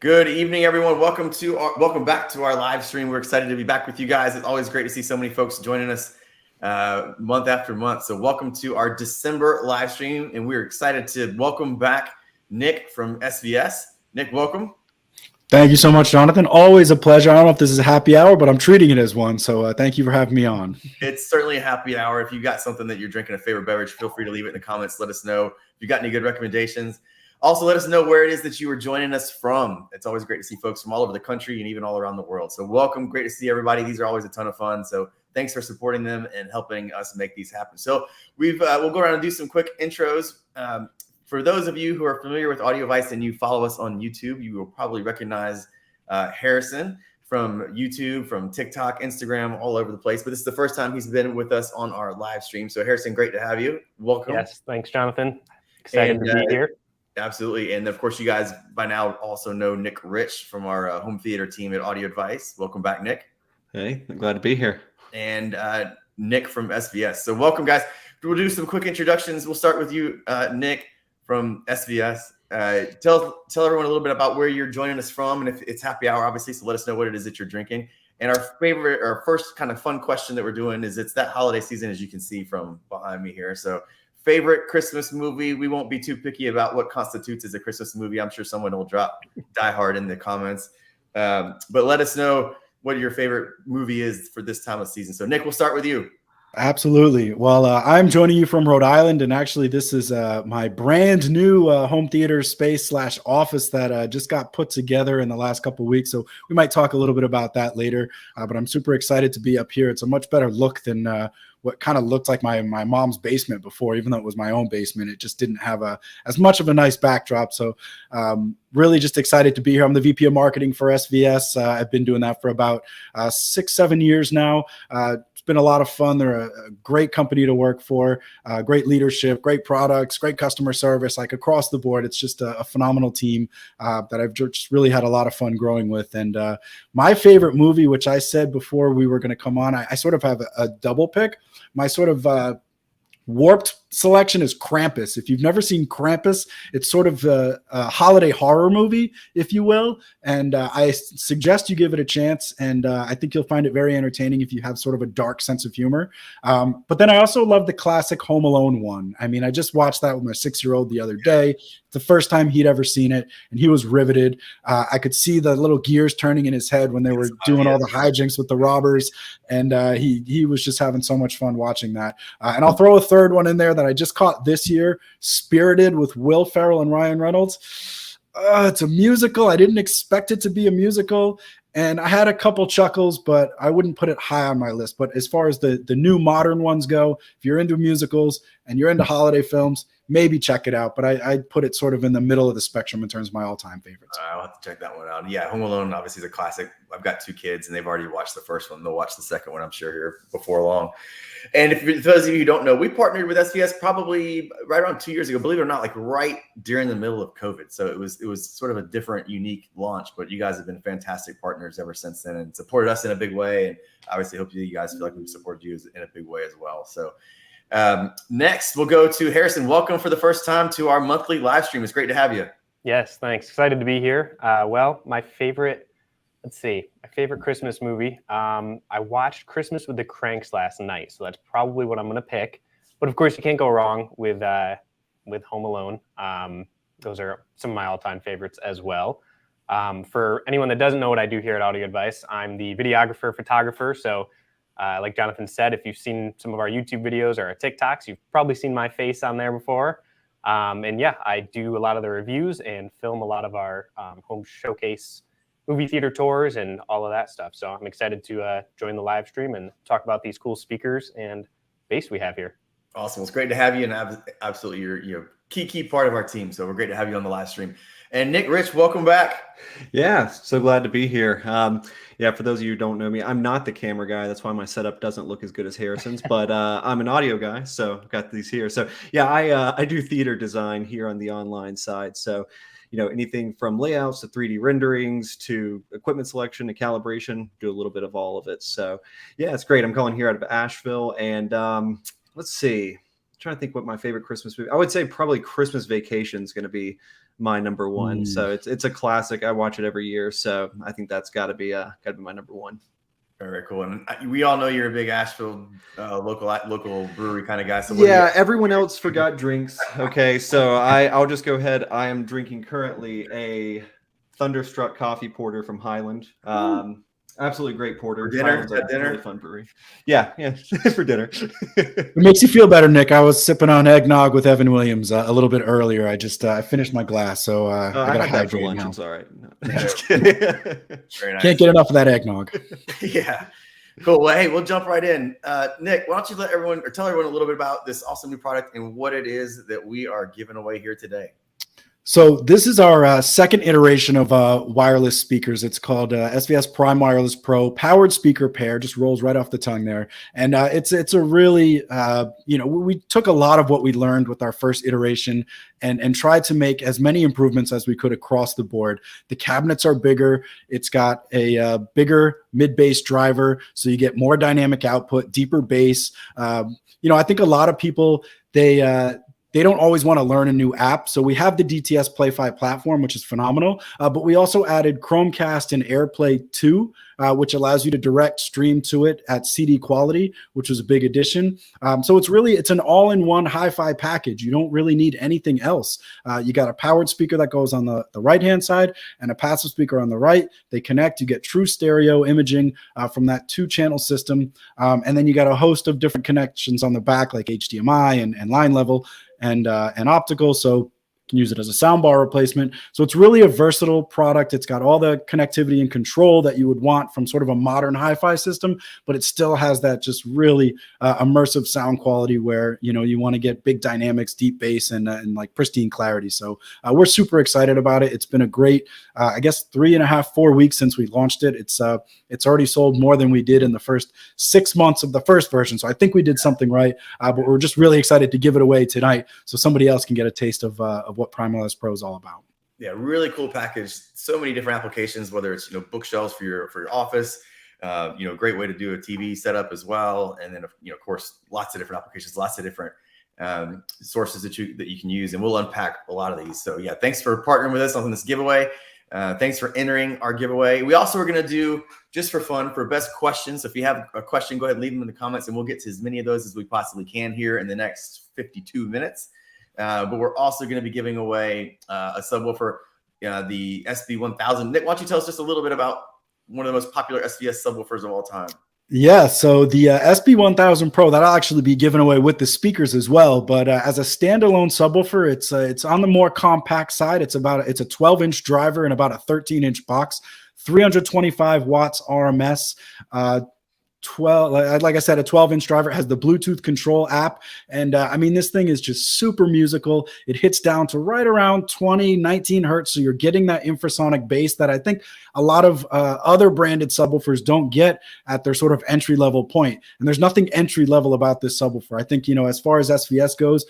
Good evening, everyone. Welcome back to our live stream. We're excited to be back with you guys. It's always great to see so many folks joining us month after month. So welcome to our December live stream, and we're excited to welcome back Nick from SVS. Nick, welcome. Thank you so much, Jonathan. Always a pleasure. I don't know if this is a happy hour, but I'm treating it as one. So thank you for having me on. It's certainly a happy hour. If you got something that you're drinking, a favorite beverage, feel free to leave it in the comments. Let us know if you got any good recommendations. Also, let us know where it is that you are joining us from. It's always great to see folks from all over the country and even all around the world. So welcome. Great to see everybody. These are always a ton of fun. So thanks for supporting them and helping us make these happen. So we'll go around and do some quick intros. For those of you who are familiar with AudioVice and you follow us on YouTube, you will probably recognize Harrison from YouTube, from TikTok, Instagram, all over the place. But this is the first time he's been with us on our live stream. So Harrison, great to have you. Welcome. Yes, thanks, Jonathan. Excited to be here. Absolutely. And of course, you guys by now also know Nick Rich from our home theater team at AudioVice. Welcome back, Nick. Hey, I'm glad to be here. And Nick from SVS. So welcome, guys. We'll do some quick introductions. We'll start with you, Nick from SVS. Tell everyone a little bit about where you're joining us from, and if it's happy hour, obviously, so let us know what it is that you're drinking. And our first kind of fun question that we're doing is it's that holiday season, as you can see from behind me here. So favorite Christmas movie. We won't be too picky about what constitutes as a Christmas movie. I'm sure someone will drop Die Hard in the comments. But let us know what your favorite movie is for this time of season. So Nick, we'll start with you. Absolutely. Well, I'm joining you from Rhode Island, and actually this is my brand new home theater space / office that just got put together in the last couple of weeks. So we might talk a little bit about that later, but I'm super excited to be up here. It's a much better look than what kind of looked like my mom's basement before. Even though it was my own basement, it just didn't have as much of a nice backdrop. So really just excited to be here. I'm the VP of marketing for SVS. I've been doing that for about 6-7 years now. It's been a lot of fun. They're a great company to work for, great leadership, great products, great customer service, like across the board. It's just a phenomenal team that I've just really had a lot of fun growing with. And my favorite movie, which I said before we were going to come on, I sort of have a double pick. My sort of warped selection is Krampus. If you've never seen Krampus, it's sort of a holiday horror movie, if you will. And I suggest you give it a chance. And I think you'll find it very entertaining if you have sort of a dark sense of humor. But then I also love the classic Home Alone one. I mean, I just watched that with my 6-year-old the other day. It's the first time he'd ever seen it, and he was riveted. I could see the little gears turning in his head when they were doing all the hijinks with the robbers. And he was just having so much fun watching that. And I'll throw a third one in there that I just caught this year, Spirited with Will Ferrell and Ryan Reynolds. It's a musical. I didn't expect it to be a musical, and I had a couple chuckles, but I wouldn't put it high on my list. But as far as the new modern ones go, if you're into musicals and you're into holiday films, maybe check it out. But I'd put it sort of in the middle of the spectrum in terms of my all-time favorites. I'll have to check that one out. Yeah, Home Alone obviously is a classic. I've got 2 kids, and they've already watched the first one. They'll watch the second one, I'm sure, here before long. And for those of you who don't know, we partnered with SVS probably right around 2 years ago, believe it or not, like right during the middle of COVID. So it was sort of a different, unique launch, but you guys have been fantastic partners ever since then and supported us in a big way. And obviously hope you guys feel like we've supported you in a big way as well. So next we'll go to Harrison. Welcome for the first time to our monthly live stream. It's great to have you. Yes, thanks. Excited to be here. Well, my favorite Christmas movie. I watched Christmas with the Cranks last night, so that's probably what I'm going to pick. But of course, you can't go wrong with Home Alone. Those are some of my all-time favorites as well. For anyone that doesn't know what I do here at AudioVice, I'm the videographer, photographer. So like Jonathan said, if you've seen some of our YouTube videos or our TikToks, you've probably seen my face on there before. And yeah, I do a lot of the reviews and film a lot of our home showcase movie theater tours and all of that stuff. So I'm excited to join the live stream and talk about these cool speakers and bass we have here. Awesome. It's great to have you, and absolutely you're a key part of our team. So we're great to have you on the live stream. And Nick Rich, welcome back. Yeah, so glad to be here. Yeah, for those of you who don't know me, I'm not the camera guy. That's why my setup doesn't look as good as Harrison's, but I'm an audio guy, so I've got these here. So yeah, I do theater design here on the online side. So anything from layouts to 3D renderings to equipment selection to calibration, do a little bit of all of it. So yeah, it's great. I'm calling here out of Asheville, and let's see. I'm trying to think what my favorite Christmas movie. I would say probably Christmas Vacation is going to be my number one. Mm. So it's a classic. I watch it every year. So I think that's got to be my number one. Very cool. And we all know you're a big Asheville local brewery kind of guy. So yeah, everyone else forgot drinks. Okay, so I'll just go ahead. I am drinking currently a Thunderstruck coffee porter from Highland. Absolutely great porter. For dinner? Highland's a Dinner? really fun brewery. Yeah, for dinner. It makes you feel better, Nick. I was sipping on eggnog with Evan Williams a little bit earlier. I just I finished my glass, so I got to had that for hydrate lunch. now. It's all right. No, Yeah. just kidding. Very nice. Can't get enough of that eggnog. Yeah. Cool. Well, hey, we'll jump right in. Nick, why don't you tell everyone a little bit about this awesome new product and what it is that we are giving away here today. So this is our second iteration of wireless speakers. It's called SVS Prime Wireless Pro powered speaker pair. Just rolls right off the tongue there. And it's a really, we took a lot of what we learned with our first iteration and tried to make as many improvements as we could across the board. The cabinets are bigger. It's got a bigger mid-bass driver, so you get more dynamic output, deeper bass. I think a lot of people, they don't always want to learn a new app. So we have the DTS Play-Fi platform, which is phenomenal. But we also added Chromecast and AirPlay 2, which allows you to direct stream to it at CD quality, which was a big addition. So it's an all-in-one hi-fi package. You don't really need anything else. You got a powered speaker that goes on the right-hand side and a passive speaker on the right. They connect. You get true stereo imaging from that 2-channel system. And then you got a host of different connections on the back, like HDMI and line level and optical. So you can use it as a soundbar replacement. So it's really a versatile product. It's got all the connectivity and control that you would want from sort of a modern hi-fi system, but it still has that just really immersive sound quality where, you want to get big dynamics, deep bass, and like pristine clarity. So we're super excited about it. It's been a great, 3.5-4 weeks since we launched it. It's already sold more than we did in the first 6 months of the first version. So I think we did something right, but we're just really excited to give it away tonight so somebody else can get a taste of what Prime Wireless Pro is all about. Yeah, really cool package. So many different applications, whether it's bookshelves for your office, great way to do a TV setup as well, and then of course lots of different applications, lots of different sources that you can use, and we'll unpack a lot of these. So yeah, thanks for partnering with us on this giveaway. Thanks for entering our giveaway. We also are going to do, just for fun, for best questions. So if you have a question, go ahead and leave them in the comments, and we'll get to as many of those as we possibly can here in the next 52 minutes. But we're also going to be giving away a subwoofer, the SB-1000. Nick, why don't you tell us just a little bit about one of the most popular SVS subwoofers of all time? Yeah, so the SB-1000 Pro, that'll actually be given away with the speakers as well. But as a standalone subwoofer, it's on the more compact side. It's a 12-inch driver and about a 13-inch box, 325 watts RMS. 12, like I said, a 12-inch driver. It has the Bluetooth control app, and this thing is just super musical. It hits down to right around 19 hertz, so you're getting that infrasonic bass that I think a lot of other branded subwoofers don't get at their sort of entry-level point. And there's nothing entry-level about this subwoofer. I think, as far as SVS goes,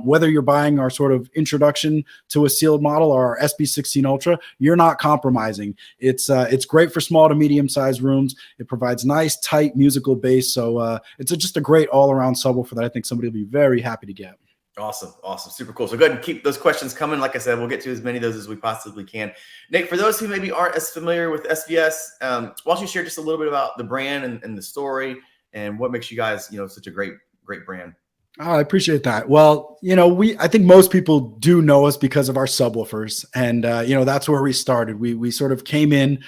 whether you're buying our sort of introduction to a sealed model or our SB16 Ultra, you're not compromising. It's great for small to medium-sized rooms. It provides nice, tight musical bass. So it's just a great all-around subwoofer that I think somebody will be very happy to get. Awesome. Super cool. So go ahead and keep those questions coming. Like I said, we'll get to as many of those as we possibly can. Nick, for those who maybe aren't as familiar with SVS, why don't you share just a little bit about the brand and the story and what makes you guys, such a great brand? Oh, I appreciate that. Well, I think most people do know us because of our subwoofers, and that's where we started. We sort of came in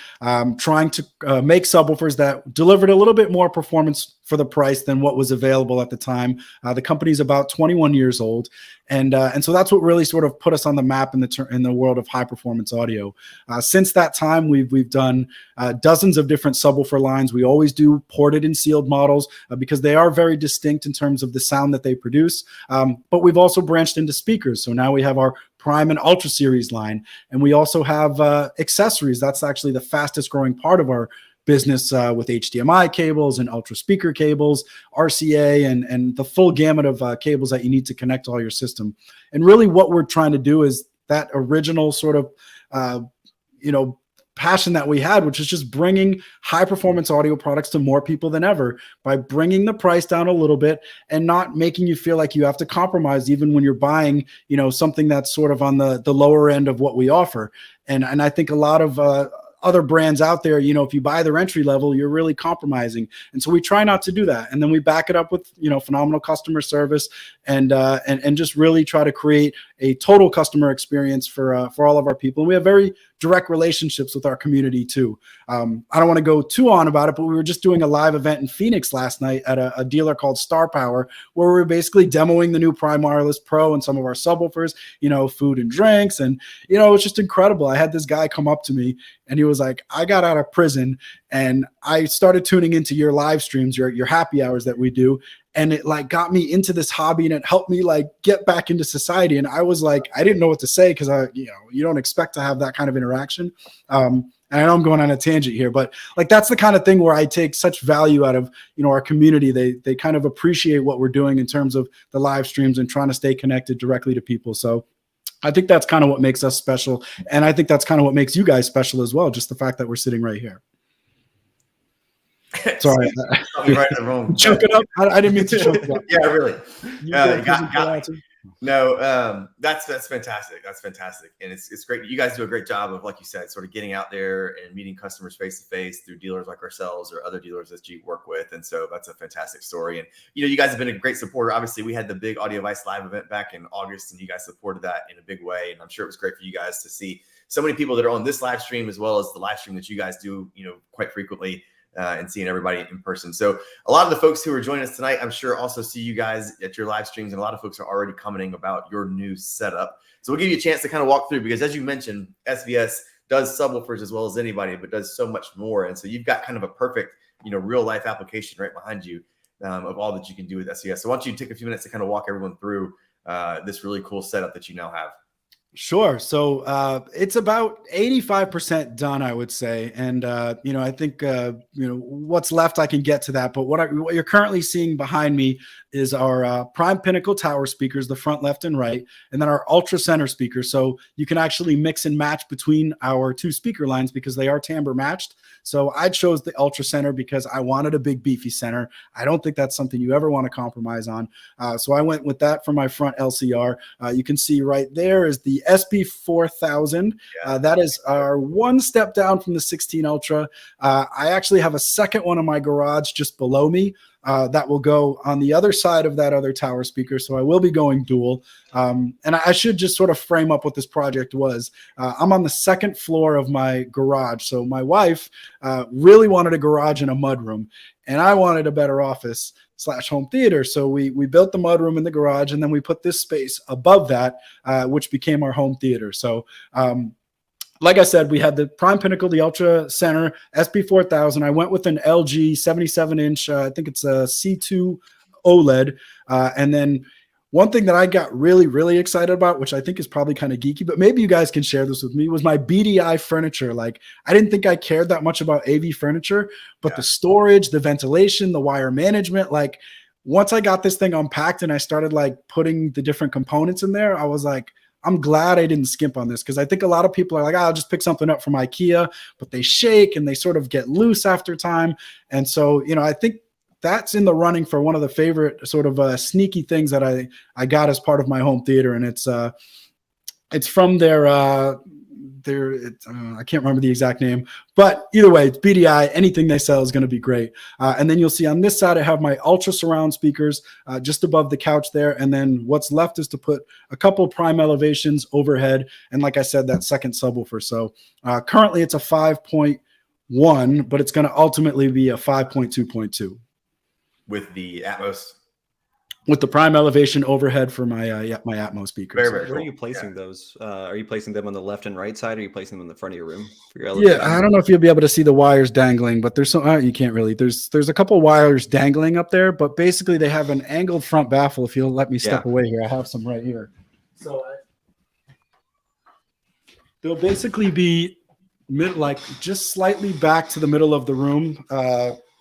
trying to make subwoofers that delivered a little bit more performance for the price than what was available at the time. The company's about 21 years old, and so that's what really sort of put us on the map in the world of high performance audio. Since that time, we've done dozens of different subwoofer lines. We always do ported and sealed models because they are very distinct in terms of the sound that they produce. But we've also branched into speakers. So now we have our Prime and Ultra Series line, and we also have accessories. That's actually the fastest growing part of our business with HDMI cables and ultra speaker cables, RCA, and the full gamut of cables that you need to connect all your system. And really what we're trying to do is that original sort of, passion that we had, which is just bringing high performance audio products to more people than ever by bringing the price down a little bit and not making you feel like you have to compromise even when you're buying, you know, something that's sort of on the lower end of what we offer. And I think a lot of other brands out there, you know, if you buy their entry level, you're really compromising. And so we try not to do that. And then we back it up with, you know, phenomenal customer service and just really try to create a total customer experience for all of our people. And we have very direct relationships with our community too. I don't want to go too on about it, but we were just doing a live event in Phoenix last night at a dealer called Star Power, where we were basically demoing the new Prime Wireless Pro and some of our subwoofers, you know, food and drinks. And, you know, it's just incredible. I had this guy come up to me and he was like, I got out of prison and I started tuning into your live streams, your happy hours that we do. And it like got me into this hobby and it helped me like get back into society. And I was like, I didn't know what to say because you don't expect to have that kind of interaction. And I know I'm going on a tangent here, but like that's the kind of thing where I take such value out of, you know, our community. They kind of appreciate what we're doing in terms of the live streams and trying to stay connected directly to people. So I think that's kind of what makes us special. And I think that's kind of what makes you guys special as well. Just the fact that we're sitting right here. Sorry, right in the room. Choke it up. I didn't mean to choke it up. Yeah, really. No, that's fantastic. That's fantastic, and it's great. You guys do a great job of, like you said, sort of getting out there and meeting customers face to face through dealers like ourselves or other dealers that you work with, and so that's a fantastic story. And you know, you guys have been a great supporter. Obviously, we had the big Audio Vice live event back in August, and you guys supported that in a big way. And I'm sure it was great for you guys to see so many people that are on this live stream as well as the live stream that you guys do, you know, quite frequently. And seeing everybody in person. So a lot of the folks who are joining us tonight, I'm sure also see you guys at your live streams, and a lot of folks are already commenting about your new setup. So we'll give you a chance to kind of walk through, because as you mentioned, SVS does subwoofers as well as anybody, but does so much more. And so you've got kind of a perfect, you know, real life application right behind you of all that you can do with SVS. So why don't you take a few minutes to kind of walk everyone through this really cool setup that you now have. Sure. So it's about 85% done, I would say. And, you know, I think, you know, what's left, I can get to that. But what you're currently seeing behind me is our Prime Pinnacle tower speakers, the front, left, and right, and then our Ultra Center speakers. So you can actually mix and match between our two speaker lines because they are timbre matched. So I chose the Ultra Center because I wanted a big beefy center. I don't think that's something you ever want to compromise on. So I went with that for my front LCR. You can see right there is the SB-1000. That is our one step down from the 16 Ultra. I actually have a second one in my garage just below me. That will go on the other side of that other tower speaker. So I will be going dual. And I should just sort of frame up what this project was. I'm on the second floor of my garage. So my wife really wanted a garage and a mudroom, and I wanted a better office / home theater. So we built the mudroom in the garage, and then we put this space above that, which became our home theater. So like I said, we had the Prime Pinnacle, the Ultra Center, SB-1000. I went with an LG 77-inch, I think it's a C2 OLED. And then one thing that I got really, really excited about, which I think is probably kind of geeky, but maybe you guys can share this with me, was my BDI furniture. Like, I didn't think I cared that much about AV furniture, but the storage, the ventilation, the wire management, like once I got this thing unpacked and I started like putting the different components in there, I was like, I'm glad I didn't skimp on this, because I think a lot of people are like, I'll just pick something up from IKEA, but they shake and they sort of get loose after time. And so, you know, I think that's in the running for one of the favorite sort of sneaky things that I got as part of my home theater. And it's from their I can't remember the exact name, but either way, it's BDI. Anything they sell is going to be great. And then you'll see on this side, I have my Ultra Surround speakers just above the couch there. And then what's left is to put a couple Prime elevations overhead. And like I said, that second subwoofer. So currently it's a 5.1, but it's going to ultimately be a 5.2.2. With the Atmos? With the Prime elevation overhead for my my Atmos speakers. Very, very Where cool. are you placing those? Are you placing them on the left and right side, or are you placing them in the front of your room? For your I don't know if you'll be able to see the wires dangling, but there's some, you can't really. There's a couple wires dangling up there, but basically they have an angled front baffle. If you'll let me step away here, I have some right here. So they'll basically be like just slightly back to the middle of the room,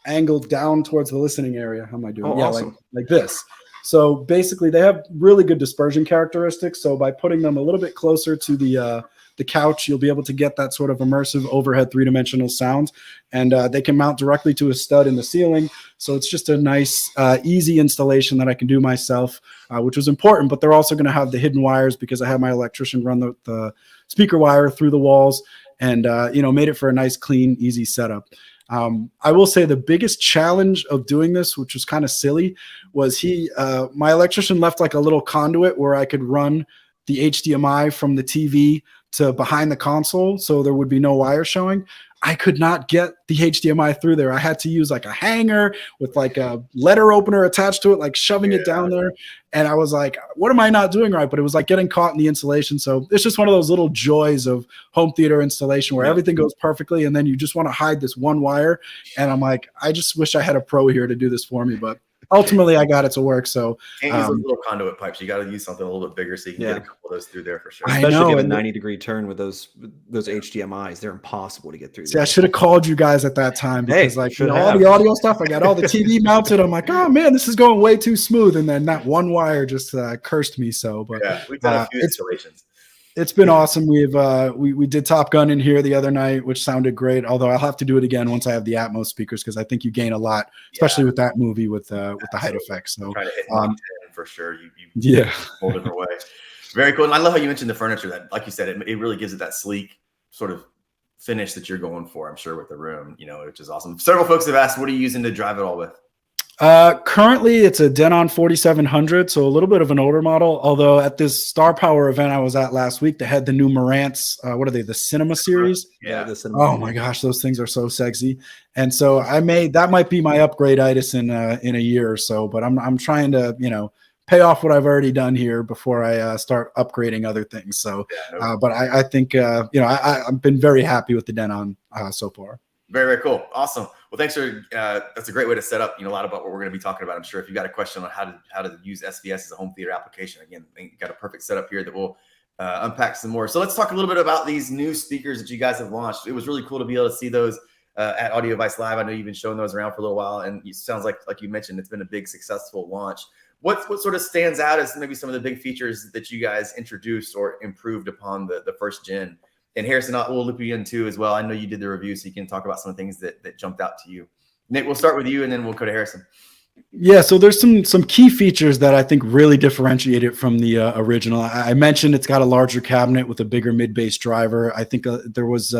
angled down towards the listening area. How am I doing? Oh, awesome. like this. So basically they have really good dispersion characteristics. So by putting them a little bit closer to the the couch, you'll be able to get that sort of immersive overhead 3-dimensional sound. And they can mount directly to a stud in the ceiling. So it's just a nice, easy installation that I can do myself, which was important. But they're also going to have the hidden wires because I had my electrician run the speaker wire through the walls and, made it for a nice, clean, easy setup. I will say the biggest challenge of doing this, which was kind of silly, was my electrician left like a little conduit where I could run the HDMI from the TV to behind the console, so there would be no wire showing. I could not get the HDMI through there. I had to use like a hanger with like a letter opener attached to it, like shoving it down there. And I was like, what am I not doing right? But it was like getting caught in the insulation. So it's just one of those little joys of home theater installation where everything goes perfectly. And then you just want to hide this one wire. And I'm like, I just wish I had a pro here to do this for me. But ultimately I got it to work. So can't use those little conduit pipes. You got to use something a little bit bigger so you can get a couple of those through there for sure. Especially I know, if you have a 90-degree turn with those HDMIs, they're impossible to get through. See, I should have called you guys at that time because all the audio stuff, I got all the TV mounted. I'm like, oh man, this is going way too smooth. And then that one wire just cursed me. So, but we've done a few installations. It's been awesome. We did Top Gun in here the other night, which sounded great. Although I'll have to do it again once I have the Atmos speakers because I think you gain a lot, especially with that movie with the height effects. So try to hit for sure. You whole different way. Very cool. And I love how you mentioned the furniture. That, like you said, it really gives it that sleek sort of finish that you're going for. I'm sure with the room, which is awesome. Several folks have asked, what are you using to drive it all with? Currently it's a Denon 4700, so a little bit of an older model. Although at this Star Power event I was at last week, they had the new Marantz. What are they? The Cinema series. Yeah. The Cinema. Oh my gosh, those things are so sexy. And so that might be my upgrade-itis in a year or so. But I'm trying to pay off what I've already done here before I start upgrading other things. So, but I think I've been very happy with the Denon so far. Very, very cool. Awesome. Well, thanks for that's a great way to set up, a lot about what we're going to be talking about. I'm sure if you've got a question on how to use SVS as a home theater application, again, I think you've got a perfect setup here that we'll unpack some more. So let's talk a little bit about these new speakers that you guys have launched. It was really cool to be able to see those at Audio Device Live. I know you've been showing those around for a little while, and it sounds like you mentioned, it's been a big successful launch. What sort of stands out as maybe some of the big features that you guys introduced or improved upon the first gen? And Harrison, we'll loop you in too as well. I know you did the review, so you can talk about some things that jumped out to you. Nick, we'll start with you, and then we'll go to Harrison. Yeah, so there's some key features that I think really differentiate it from the original. I mentioned it's got a larger cabinet with a bigger mid-bass driver. I think there was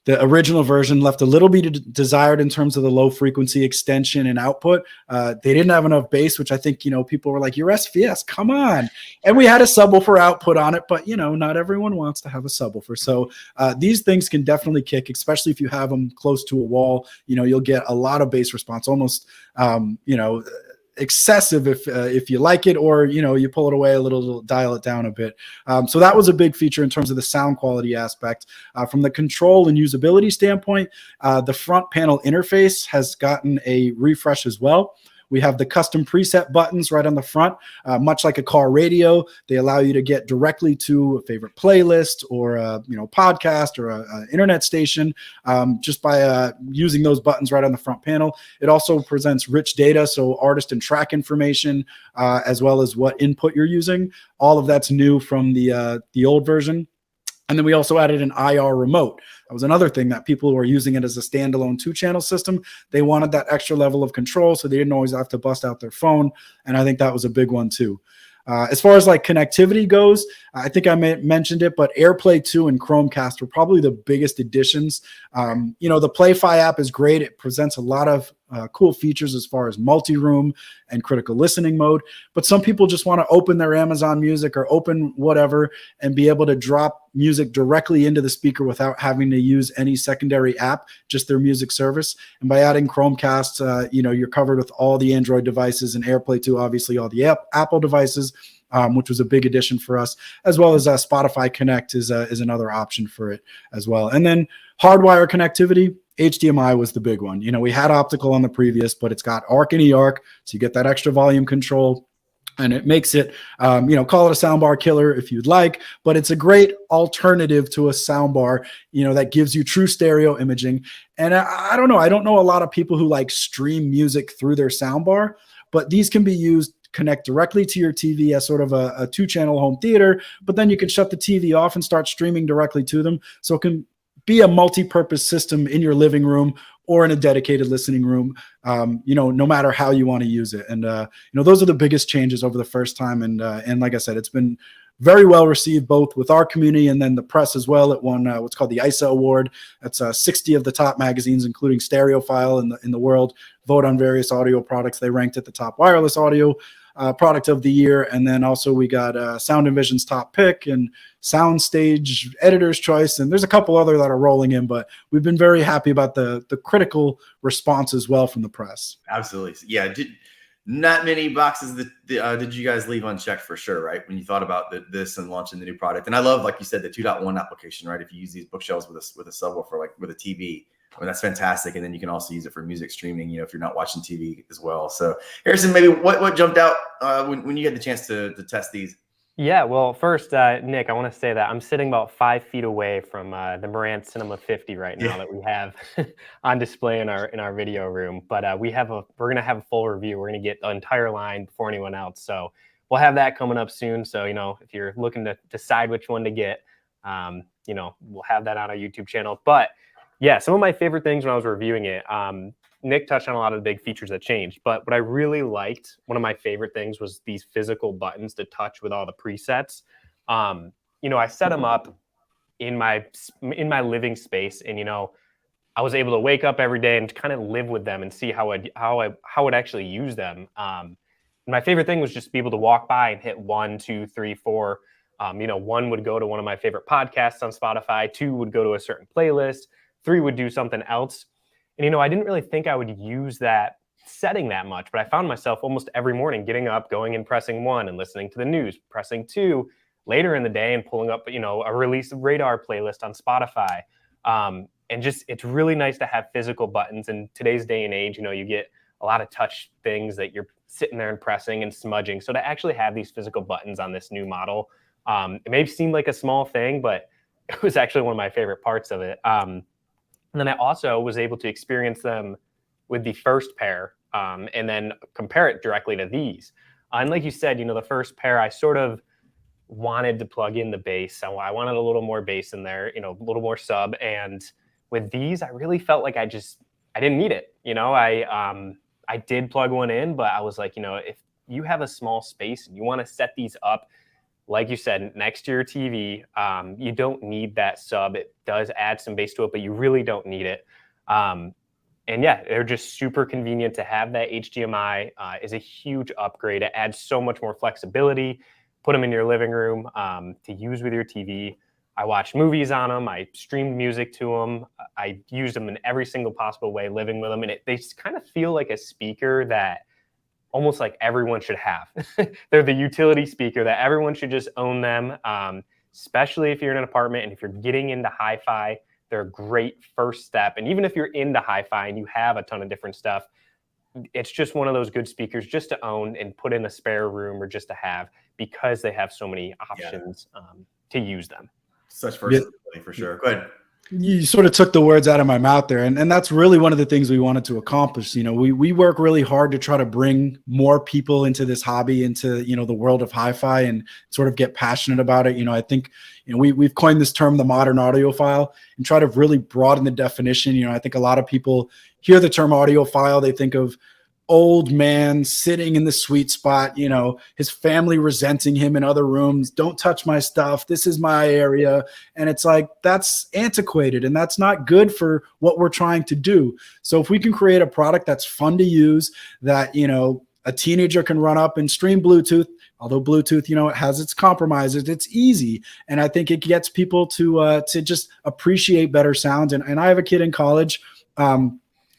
the original version left a little bit desired in terms of the low frequency extension and output. They didn't have enough bass, which I think, people were like, your SVS, come on. And we had a subwoofer output on it, but not everyone wants to have a subwoofer. So these things can definitely kick, especially if you have them close to a wall. You'll get a lot of bass response, almost, excessive if you like it, or you pull it away a little, dial it down a bit. So that was a big feature in terms of the sound quality aspect. From the control and usability standpoint, the front panel interface has gotten a refresh as well. We have the custom preset buttons right on the front, much like a car radio. They allow you to get directly to a favorite playlist or a podcast or a internet station just by using those buttons right on the front panel. It also presents rich data, so artist and track information, as well as what input you're using. All of that's new from the old version. And then we also added an IR remote. That was another thing that people who are using it as a standalone 2-channel system, they wanted that extra level of control, so they didn't always have to bust out their phone. And I think that was a big one too. As far as like connectivity goes, I think I mentioned it, but AirPlay 2 and Chromecast were probably the biggest additions. The Play-Fi app is great. It presents a lot of cool features as far as multi-room and critical listening mode. But some people just want to open their Amazon Music or open whatever and be able to drop music directly into the speaker without having to use any secondary app, just their music service. And by adding Chromecast, you're covered with all the Android devices, and AirPlay 2, obviously all the Apple devices, which was a big addition for us, as well as Spotify Connect is another option for it as well. And then hardwire connectivity, HDMI was the big one. We had optical on the previous, but it's got ARC and eARC, so you get that extra volume control. And it makes it, call it a soundbar killer if you'd like, but it's a great alternative to a soundbar, that gives you true stereo imaging. And I don't know a lot of people who like stream music through their soundbar, but these can be used connect directly to your TV as sort of a 2-channel home theater, but then you can shut the TV off and start streaming directly to them. So it can be a multi-purpose system in your living room or in a dedicated listening room, no matter how you want to use it. And, those are the biggest changes over the first time. And like I said, it's been very well received both with our community and then the press as well. It won what's called the ISA Award. That's 60 of the top magazines, including Stereophile in the world, vote on various audio products. They ranked it the top wireless audio product of the year. And then also we got Sound and Vision's top pick and Soundstage Editor's Choice. And there's a couple other that are rolling in, but we've been very happy about the critical response as well from the press. Absolutely. Yeah. Not many boxes that did you guys leave unchecked for sure, right? When you thought about this and launching the new product. And I love, like you said, the 2.1 application, right? If you use these bookshelves with a subwoofer, like with a TV, I mean, that's fantastic. And then you can also use it for music streaming, if you're not watching TV as well. So Harrison, maybe what jumped out when you had the chance to test these? Yeah, well, first, Nick, I want to say that I'm sitting about 5 feet away from the Marantz Cinema 50 right now that we have on display in our video room. But we're going to have a full review. We're going to get the entire line before anyone else. So we'll have that coming up soon. So, if you're looking to decide which one to get, we'll have that on our YouTube channel. But yeah, some of my favorite things when I was reviewing it, Nick touched on a lot of the big features that changed, but what I really liked, one of my favorite things was these physical buttons to touch with all the presets. I set them up in my living space, and I was able to wake up every day and kind of live with them and see how I'd actually use them. My favorite thing was just to be able to walk by and hit 1, 2, 3, 4. 1 would go to one of my favorite podcasts on Spotify. 2 would go to a certain playlist. 3 would do something else. And, I didn't really think I would use that setting that much, but I found myself almost every morning getting up, going and pressing 1 and listening to the news, pressing 2 later in the day and pulling up, a release of radar playlist on Spotify. And just, it's really nice to have physical buttons in today's day and age. You get a lot of touch things that you're sitting there and pressing and smudging. So to actually have these physical buttons on this new model, it may seem like a small thing, but it was actually one of my favorite parts of it. And then I also was able to experience them with the first pair and then compare it directly to these. And like you said, the first pair, I sort of wanted to plug in the bass. So I wanted a little more bass in there, a little more sub. And with these, I really felt like I didn't need it. I did plug one in, but I was like, if you have a small space and you want to set these up, like you said, next to your TV, you don't need that sub. It does add some bass to it, but you really don't need it. And yeah, they're just super convenient to have. That HDMI is a huge upgrade. It adds so much more flexibility. Put them in your living room to use with your TV. I watched movies on them. I streamed music to them. I used them in every single possible way, living with them. And they just kind of feel like a speaker that almost like everyone should have. They're the utility speaker that everyone should just own them, especially if you're in an apartment and if you're getting into hi-fi, they're a great first step. And even if you're into hi-fi and you have a ton of different stuff, it's just one of those good speakers just to own and put in a spare room or just to have, because they have so many options to use them. Such versatility for sure. Go ahead. You sort of took the words out of my mouth there. And that's really one of the things we wanted to accomplish. We work really hard to try to bring more people into this hobby, into, the world of hi-fi, and sort of get passionate about it. I think, we've coined this term, the modern audiophile, and try to really broaden the definition. I think a lot of people hear the term audiophile, they think of old man sitting in the sweet spot, his family resenting him in other rooms. Don't touch my stuff. This is my area. And it's like, that's antiquated and that's not good for what we're trying to do. So if we can create a product that's fun to use, that, a teenager can run up and stream Bluetooth, although Bluetooth, it has its compromises, it's easy. And I think it gets people to just appreciate better sounds. And I have a kid in college.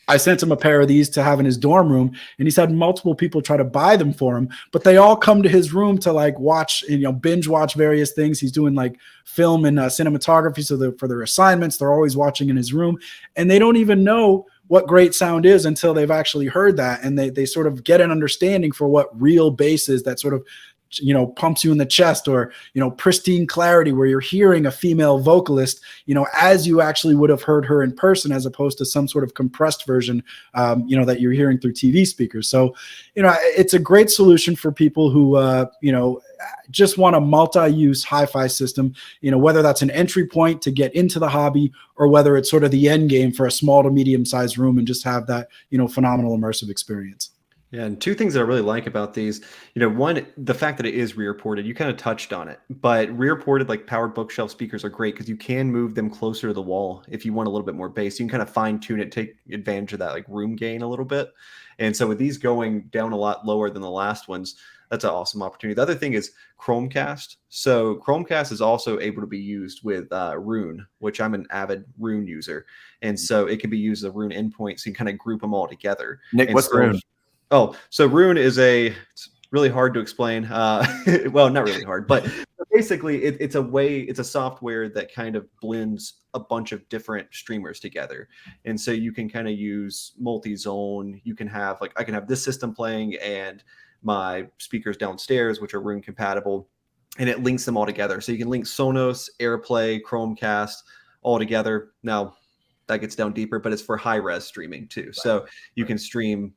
I sent him a pair of these to have in his dorm room, and he's had multiple people try to buy them for him, but they all come to his room to watch and binge watch various things. He's doing film and cinematography. So for their assignments, they're always watching in his room, and they don't even know what great sound is until they've actually heard that. And they sort of get an understanding for what real bass is, that sort of pumps you in the chest, or, pristine clarity where you're hearing a female vocalist, as you actually would have heard her in person, as opposed to some sort of compressed version, that you're hearing through TV speakers. So, it's a great solution for people who, just want a multi-use hi-fi system, whether that's an entry point to get into the hobby, or whether it's sort of the end game for a small to medium-sized room and just have that, phenomenal immersive experience. Yeah, and two things that I really like about these, one, the fact that it is rear ported, you kind of touched on it, but rear ported, like powered bookshelf speakers, are great because you can move them closer to the wall if you want a little bit more bass. You can kind of fine tune it, take advantage of that like room gain a little bit. And so with these going down a lot lower than the last ones, that's an awesome opportunity. The other thing is Chromecast. So Chromecast is also able to be used with Roon, which I'm an avid Roon user. And so it can be used as a Roon endpoint, so you can kind of group them all together. Nick, what's Roon? Oh, so Roon is it's really hard to explain. Well, not really hard, but basically it's a software that kind of blends a bunch of different streamers together. And so you can kind of use multi-zone. You can have, I can have this system playing and my speakers downstairs, which are Roon compatible, and it links them all together. So you can link Sonos, AirPlay, Chromecast all together. Now that gets down deeper, but it's for high res streaming too. Right. So you can stream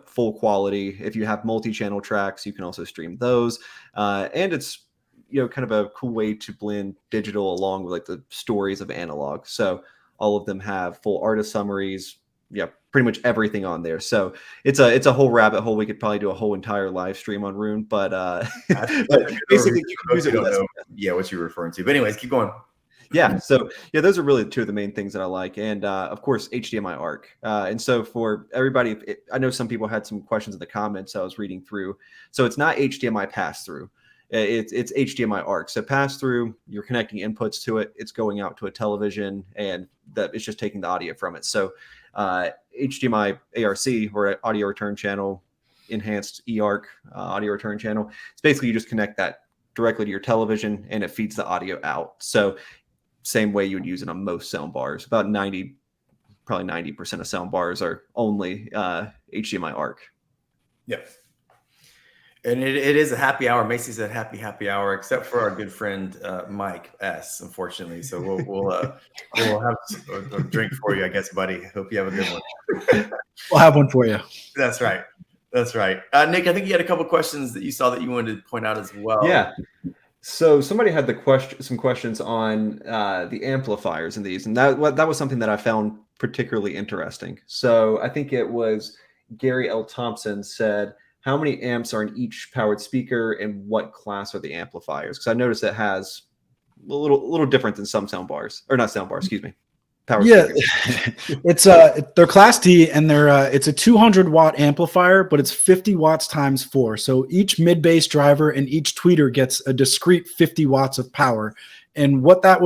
full quality. If you have multi-channel tracks, you can also stream those. And it's, kind of a cool way to blend digital along with the stories of analog. So all of them have full artist summaries, pretty much everything on there. So it's a whole rabbit hole. We could probably do a whole entire live stream on Roon, but basically you can use it. What you're referring to. But anyways, keep going. Yeah. So those are really two of the main things that I like. And of course, HDMI ARC. And so for everybody, I know some people had some questions in the comments I was reading through. So it's not HDMI pass through. It's HDMI ARC. So pass through, you're connecting inputs to it. It's going out to a television, and that it's just taking the audio from it. So HDMI ARC, or audio return channel, enhanced eARC audio return channel. It's basically you just connect that directly to your television, and it feeds the audio out. So same way you would use it on most sound bars. About 90% of sound bars are only HDMI ARC. Yep. And it is a happy hour. Macy's said happy hour, except for our good friend Mike S. Unfortunately, so we'll have a drink for you, I guess, buddy. Hope you have a good one. We'll have one for you. That's right. Nick, I think you had a couple questions that you saw that you wanted to point out as well. Yeah. So somebody had some questions on the amplifiers in these, and that was something that I found particularly interesting. So I think it was Gary L. Thompson said, how many amps are in each powered speaker, and what class are the amplifiers? Because I noticed it has a little different than some sound bars, or not sound bars, excuse me. Powered speakers. It's they're Class D, and it's a 200 watt amplifier, but it's 50 watts times 4. So each mid bass driver and each tweeter gets a discrete 50 watts of power. And what that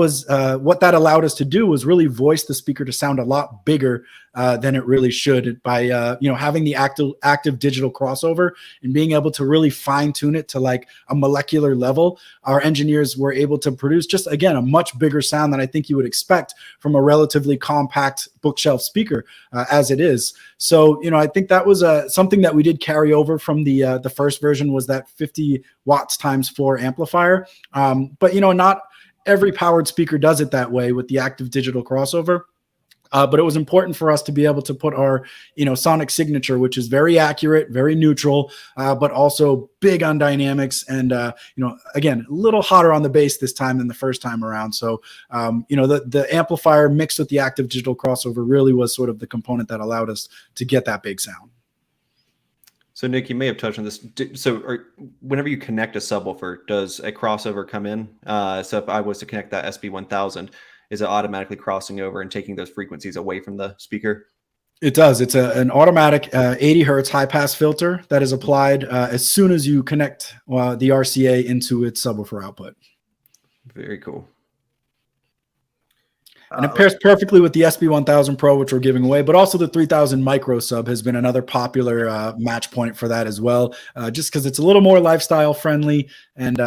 allowed us to do was really voice the speaker to sound a lot bigger than it really should by having the active digital crossover and being able to really fine tune it to like a molecular level. Our engineers were able to produce just, again, a much bigger sound than I think you would expect from a relatively compact bookshelf speaker as it is. So, I think that was something that we did carry over from the first version, was that 50 watts times 4 amplifier. But not every powered speaker does it that way with the active digital crossover. But it was important for us to be able to put our, sonic signature, which is very accurate, very neutral, but also big on dynamics. And, again, a little hotter on the bass this time than the first time around. So, the amplifier mixed with the active digital crossover really was sort of the component that allowed us to get that big sound. So Nick, you may have touched on this. So whenever you connect a subwoofer, does a crossover come in? So if I was to connect that SB-1000, is it automatically crossing over and taking those frequencies away from the speaker? It does. It's an automatic 80 hertz high pass filter that is applied as soon as you connect the RCA into its subwoofer output. Very cool. And it pairs perfectly with the SB-1000 Pro, which we're giving away, but also the 3000 Micro Sub has been another popular match point for that as well, just because it's a little more lifestyle friendly. And,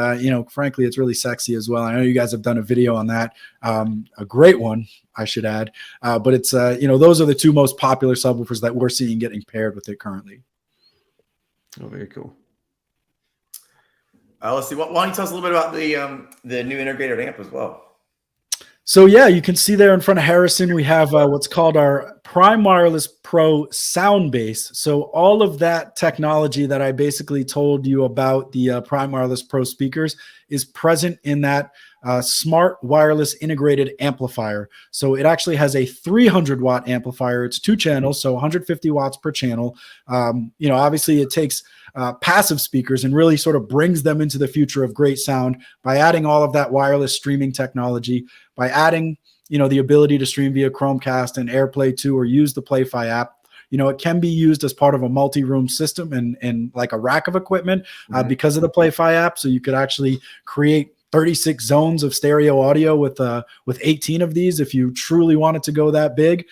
frankly, it's really sexy as well. I know you guys have done a video on that, a great one, I should add. But it's, those are the two most popular subwoofers that we're seeing getting paired with it currently. Oh, very cool. Let's see. Why don't you tell us a little bit about the new integrated amp as well? So yeah, you can see there in front of Harrison, we have what's called our Prime Wireless Pro sound base. So all of that technology that I basically told you about the Prime Wireless Pro speakers is present in that smart wireless integrated amplifier. So it actually has a 300 watt amplifier. It's 2 channels, so 150 watts per channel. Obviously it takes passive speakers and really sort of brings them into the future of great sound by adding all of that wireless streaming technology, by adding, the ability to stream via Chromecast and AirPlay 2 or use the PlayFi app. It can be used as part of a multi-room system and like a rack of equipment because of the PlayFi app. So you could actually create 36 zones of stereo audio with 18 of these if you truly wanted to go that big.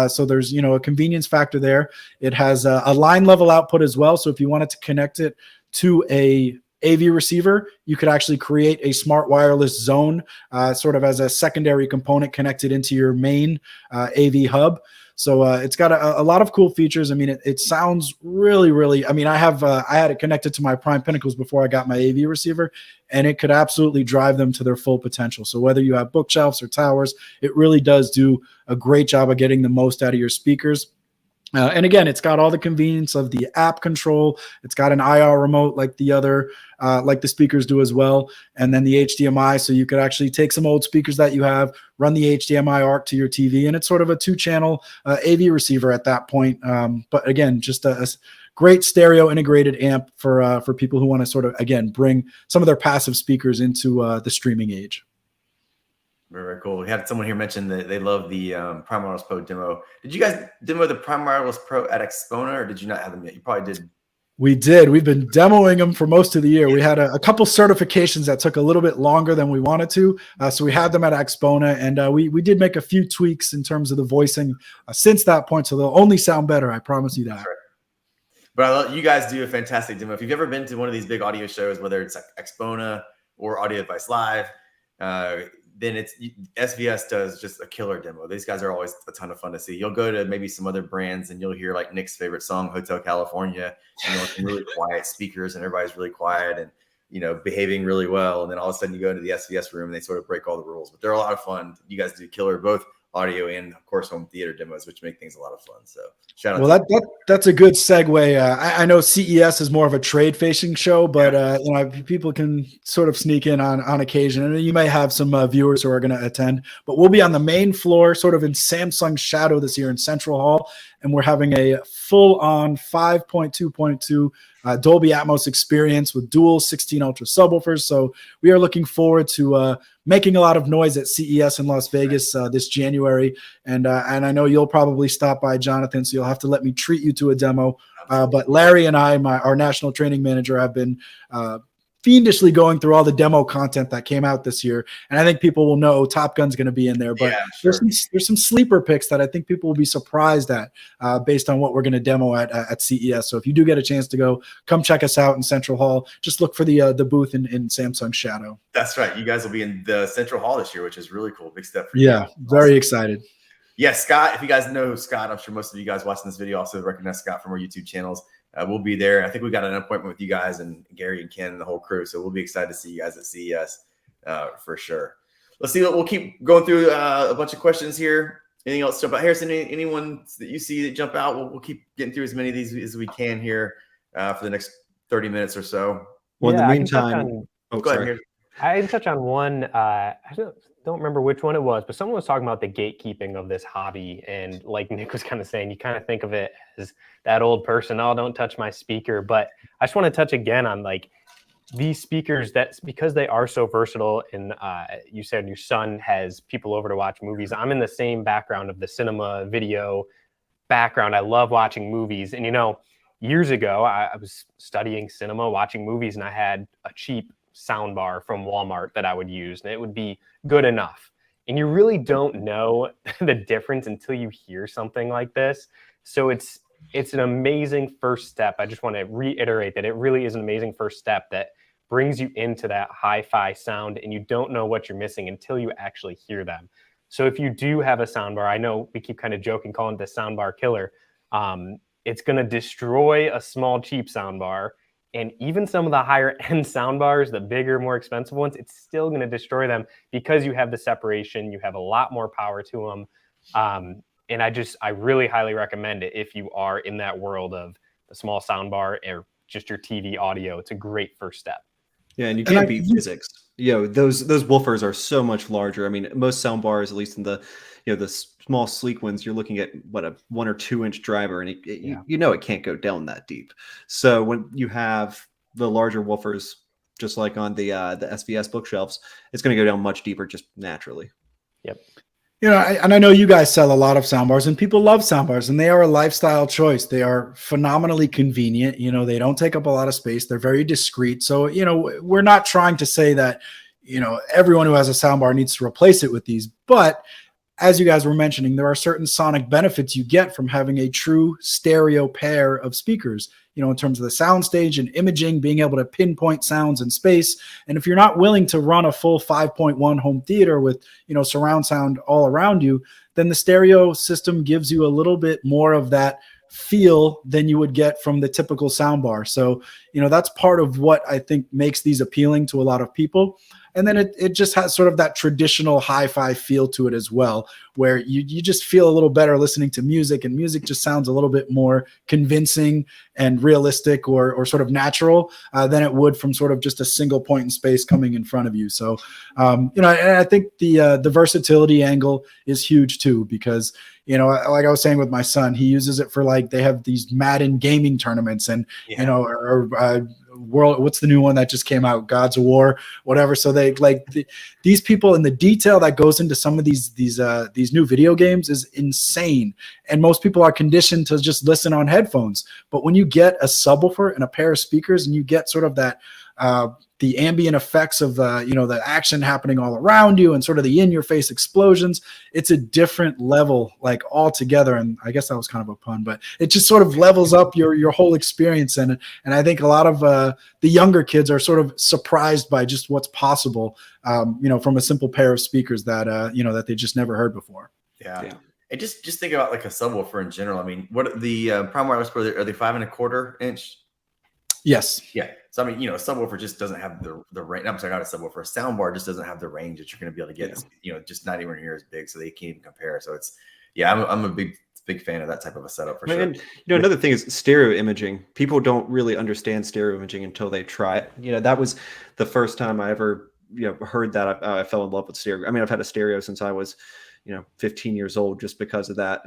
So there's, a convenience factor there. It has a line level output as well. So if you wanted to connect it to a AV receiver, you could actually create a smart wireless zone sort of as a secondary component connected into your main AV hub. So it's got a lot of cool features. I mean, it sounds really, really, I had it connected to my Prime Pinnacles before I got my AV receiver, and it could absolutely drive them to their full potential. So whether you have bookshelves or towers, it really does do a great job of getting the most out of your speakers. And again, it's got all the convenience of the app control. It's got an IR remote like the other, like the speakers do as well. And then the HDMI. So you could actually take some old speakers that you have, run the HDMI ARC to your TV, and it's sort of a 2-channel AV receiver at that point. But again, just a great stereo integrated amp for people who want to sort of, again, bring some of their passive speakers into the streaming age. Very, very cool. We had someone here mention that they love the Prime Wireless Pro demo. Did you guys demo the Prime Wireless Pro at Expona, or did you not have them yet? You probably did. We did. We've been demoing them for most of the year. We had a couple certifications that took a little bit longer than we wanted to. So we had them at Expona, and we did make a few tweaks in terms of the voicing since that point. So they'll only sound better. I promise you that. That's right. But you guys do a fantastic demo. If you've ever been to one of these big audio shows, whether it's like Expona or Audio Advice Live, then it's SVS does just a killer demo. These guys are always a ton of fun to see. You'll go to maybe some other brands and you'll hear like Nick's favorite song, Hotel California, some really quiet speakers and everybody's really quiet and, behaving really well. And then all of a sudden you go into the SVS room and they sort of break all the rules, but they're a lot of fun. You guys do killer, both audio and of course home theater demos, which make things a lot of fun. So shout out. Well, that's a good segue. I know CES is more of a trade facing show, but people can sort of sneak in on occasion, and you may have some viewers who are going to attend. But we'll be on the main floor, sort of in Samsung's shadow this year in Central Hall, and we're having a full-on 5.2.2 Dolby Atmos experience with dual 16 Ultra subwoofers. So we are looking forward to making a lot of noise at CES in Las Vegas this January. And I know you'll probably stop by, Jonathan, so you'll have to let me treat you to a demo. But Larry and I, our national training manager, have been fiendishly going through all the demo content that came out this year. And I think people will know Top Gun's going to be in there. But there's some sleeper picks that I think people will be surprised at based on what we're going to demo at CES. So if you do get a chance to go, come check us out in Central Hall. Just look for the booth in Samsung's shadow. That's right. You guys will be in the Central Hall this year, which is really cool. Big step for you. Yeah, very excited. Yeah, Scott, if you guys know Scott, I'm sure most of you guys watching this video also recognize Scott from our YouTube channels. We'll be there. I think we got an appointment with you guys and Gary and Ken and the whole crew. So we'll be excited to see you guys at CES for sure. Let's see. We'll keep going through a bunch of questions here. Anything else jump out? Harrison, anyone that you see that jump out? We'll keep getting through as many of these as we can here for the next 30 minutes or so. Well, in the meantime, go ahead. I can touch on one. I don't remember which one it was, but someone was talking about the gatekeeping of this hobby. And like Nick was kind of saying, you kind of think of it as that old person, oh, don't touch my speaker. But I just want to touch again on like these speakers that because they are so versatile. And you said your son has people over to watch movies. I'm in the same background of the cinema video background. I love watching movies. And, years ago, I was studying cinema, watching movies, and I had a cheap soundbar from Walmart that I would use, and it would be good enough. And you really don't know the difference until you hear something like this. So it's an amazing first step. I just want to reiterate that it really is an amazing first step that brings you into that hi-fi sound, and you don't know what you're missing until you actually hear them. So if you do have a soundbar, I know we keep kind of joking, calling it the soundbar killer. It's going to destroy a small, cheap soundbar, And even some of the higher end sound bars, the bigger, more expensive ones, it's still going to destroy them because you have the separation. You have a lot more power to them. And I really highly recommend it if you are in that world of the small sound bar or just your TV audio. It's a great first step. Yeah, and you can't beat physics. Those woofers are so much larger. I mean, most sound bars, at least in the the small sleek ones, you're looking at what, a 1 or 2 inch driver, and it can't go down that deep. So when you have the larger woofers, just like on the SVS bookshelves, it's going to go down much deeper just naturally. Yep. I know you guys sell a lot of soundbars, and people love soundbars, and they are a lifestyle choice. They are phenomenally convenient. They don't take up a lot of space. They're very discreet. So, we're not trying to say that, everyone who has a soundbar needs to replace it with these. But as you guys were mentioning, there are certain sonic benefits you get from having a true stereo pair of speakers, in terms of the soundstage and imaging, being able to pinpoint sounds in space. And if you're not willing to run a full 5.1 home theater with, surround sound all around you, then the stereo system gives you a little bit more of that feel than you would get from the typical soundbar. So, that's part of what I think makes these appealing to a lot of people. And then it just has sort of that traditional hi-fi feel to it as well, where you just feel a little better listening to music, and music just sounds a little bit more convincing and realistic or sort of natural than it would from sort of just a single point in space coming in front of you. So, and I think the versatility angle is huge too, because, like I was saying with my son, he uses it for, like, they have these Madden gaming tournaments and, World, what's the new one that just came out? Gods of War, whatever. So they these people, and the detail that goes into some of these new video games is insane. And most people are conditioned to just listen on headphones. But when you get a subwoofer and a pair of speakers, and you get sort of that the ambient effects of the action happening all around you and sort of the in-your-face explosions, it's a different level, like, altogether. And I guess that was kind of a pun, but it just sort of levels up your whole experience. And I think a lot of the younger kids are sort of surprised by just what's possible, from a simple pair of speakers that that they just never heard before. Yeah. And just think about, like, a subwoofer in general. I mean, what the prime wireless, are they 5 1/4 inch? Yes. Yeah. So, I mean, a subwoofer just doesn't have the range. I'm sorry, not a subwoofer. A soundbar just doesn't have the range that you're going to be able to get. Yeah. Just not anywhere near as big, so they can't even compare. So I'm a big fan of that type of a setup for sure. And another thing is stereo imaging. People don't really understand stereo imaging until they try it. That was the first time I ever heard that. I fell in love with stereo. I mean, I've had a stereo since I was 15 years old, just because of that.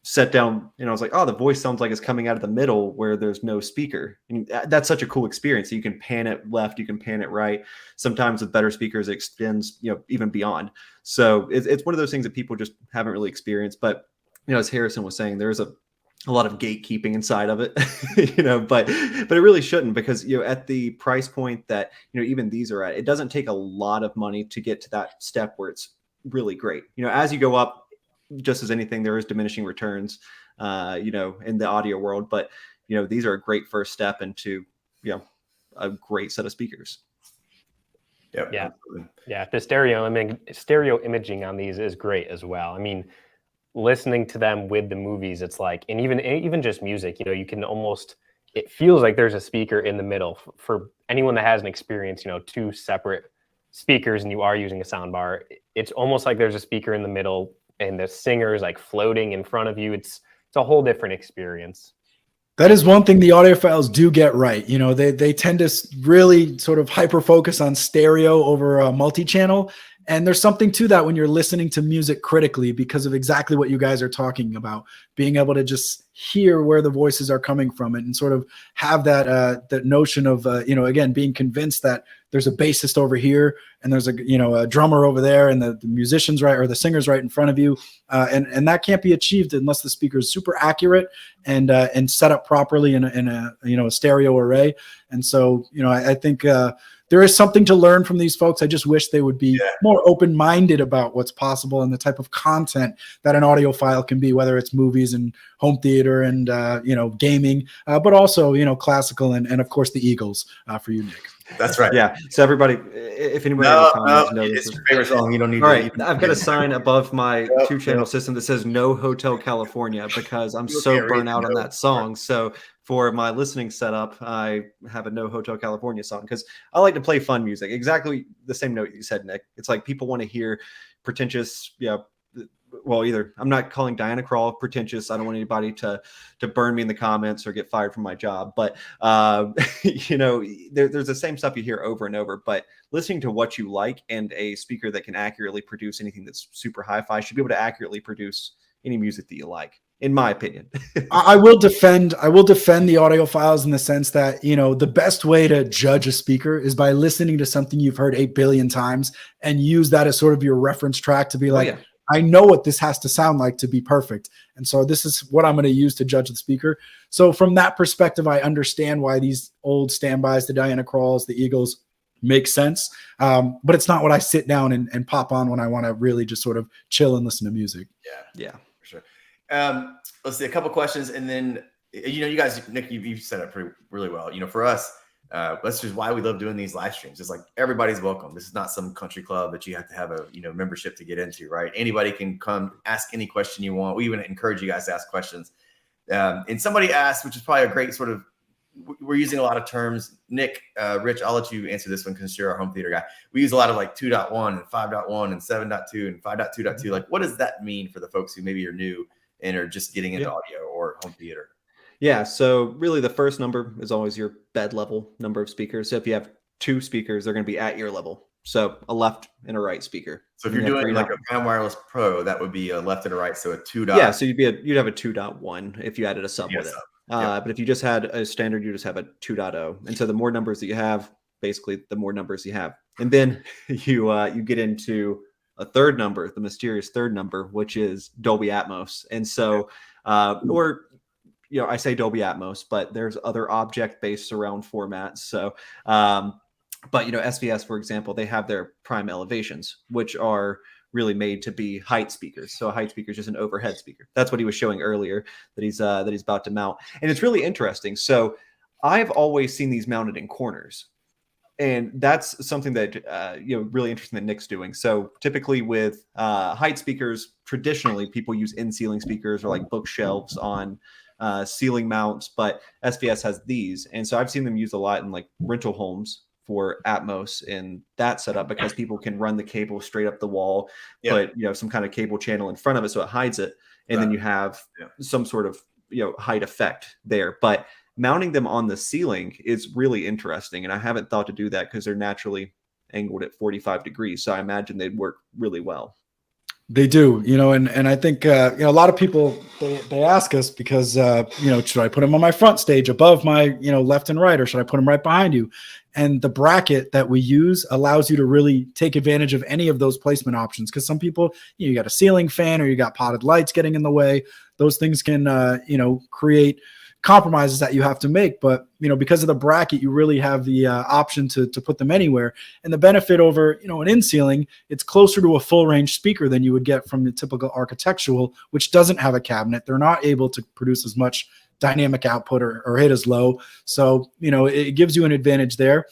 Sat down, I was like, oh, the voice sounds like it's coming out of the middle where there's no speaker. And that's such a cool experience. You can pan it left, you can pan it right. Sometimes with better speakers, it extends, even beyond. So it's one of those things that people just haven't really experienced. But, as Harrison was saying, there's a lot of gatekeeping inside of it, but it really shouldn't, because, at the price point that, even these are at, it doesn't take a lot of money to get to that step where it's really great. As you go up, just as anything, there is diminishing returns, in the audio world. But, these are a great first step into, a great set of speakers. Yep, yeah. Absolutely. Yeah. The stereo imaging on these is great as well. I mean, listening to them with the movies, it's like, and even just music, you can almost, it feels like there's a speaker in the middle. For anyone that hasn't experienced, 2 separate speakers and you are using a sound bar, it's almost like there's a speaker in the middle and the singer is like floating in front of you. It's a whole different experience. That is one thing the audiophiles do get right. They tend to really sort of hyper focus on stereo over multi-channel. And there's something to that when you're listening to music critically, because of exactly what you guys are talking about, being able to just hear where the voices are coming from and sort of have that notion of, again, being convinced that there's a bassist over here and there's a drummer over there and the musician's right, or the singer's right in front of you. And that can't be achieved unless the speaker is super accurate and set up properly in a stereo array. And so, I think, there is something to learn from these folks. I just wish they would be more open-minded about what's possible and the type of content that an audiophile can be, whether it's movies and home theater and, gaming, but also, classical and of course the Eagles for you, Nick. That's right. Yeah. So everybody, if anybody in the comments knows it's this. your favorite song. You don't need All to right, even. I've got a sign above my Yep, two-channel yep. system that says "No Hotel California" because I'm People so can't read burnt the out on notes. that song. So for my listening setup, I have a "No Hotel California" song because I like to play fun music. Exactly the same note you said, Nick. It's like people want to hear pretentious, well, either I'm not calling Diana Krall pretentious. I don't want anybody to burn me in the comments or get fired from my job. But there's the same stuff you hear over and over. But listening to what you like and a speaker that can accurately produce anything that's super hi-fi should be able to accurately produce any music that you like, in my opinion. I will defend the audiophiles in the sense that, the best way to judge a speaker is by listening to something you've heard 8 billion times and use that as sort of your reference track to be like, yeah. I know what this has to sound like to be perfect. And so this is what I'm going to use to judge the speaker. So from that perspective, I understand why these old standbys, the Diana Kralls, the Eagles make sense. But it's not what I sit down and pop on when I want to really just sort of chill and listen to music. Yeah, for sure. Let's see a couple questions. And then, you guys, Nick, you've set up really well. For us, that's just why we love doing these live streams. It's like everybody's welcome. This is not some country club that you have to have a membership to get into, right? Anybody can come ask any question you want. We even encourage you guys to ask questions. And somebody asked, which is probably a great sort of, we're using a lot of terms. Nick, Rich, I'll let you answer this one because you're our home theater guy. We use a lot of like 2.1 and 5.1 and 7.2 and 5.2.2. Like, what does that mean for the folks who maybe are new and are just getting into audio or home theater? Yeah, so really the first number is always your bed level number of speakers. So if you have 2 speakers, they're going to be at ear level. So a left and a right speaker. So if you're doing like a Prime Wireless Pro, that would be a left and a right. So a 2. Yeah, so you'd have a 2.1 if you added a sub with it. Yeah. But if you just had a standard, you just have a 2.0. And so the more numbers that you have, basically the more numbers you have. And then you get into a third number, the mysterious third number, which is Dolby Atmos. And so I say Dolby Atmos, but there's other object-based surround formats. So, but SVS, for example, they have their prime elevations, which are really made to be height speakers. So a height speaker is just an overhead speaker. That's what he was showing earlier that he's about to mount, and it's really interesting. So I've always seen these mounted in corners, and that's something that really interesting that Nick's doing. So typically with height speakers, traditionally people use in-ceiling speakers or like bookshelves on ceiling mounts, but SVS has these. And so I've seen them used a lot in like rental homes for Atmos in that setup because people can run the cable straight up the wall, put some kind of cable channel in front of it so it hides it, and then you have some sort of height effect there. But mounting them on the ceiling is really interesting, and I haven't thought to do that because they're naturally angled at 45 degrees, so I imagine they'd work really well. They do, and I think, a lot of people, they ask us because, should I put them on my front stage above my, left and right, or should I put them right behind you? And the bracket that we use allows you to really take advantage of any of those placement options. Because some people, you got a ceiling fan or you got potted lights getting in the way. Those things can, create compromises that you have to make, but because of the bracket, you really have the option to put them anywhere. And the benefit over an in-ceiling, it's closer to a full range speaker than you would get from the typical architectural, which doesn't have a cabinet. They're not able to produce as much dynamic output or hit as low, so it gives you an advantage there.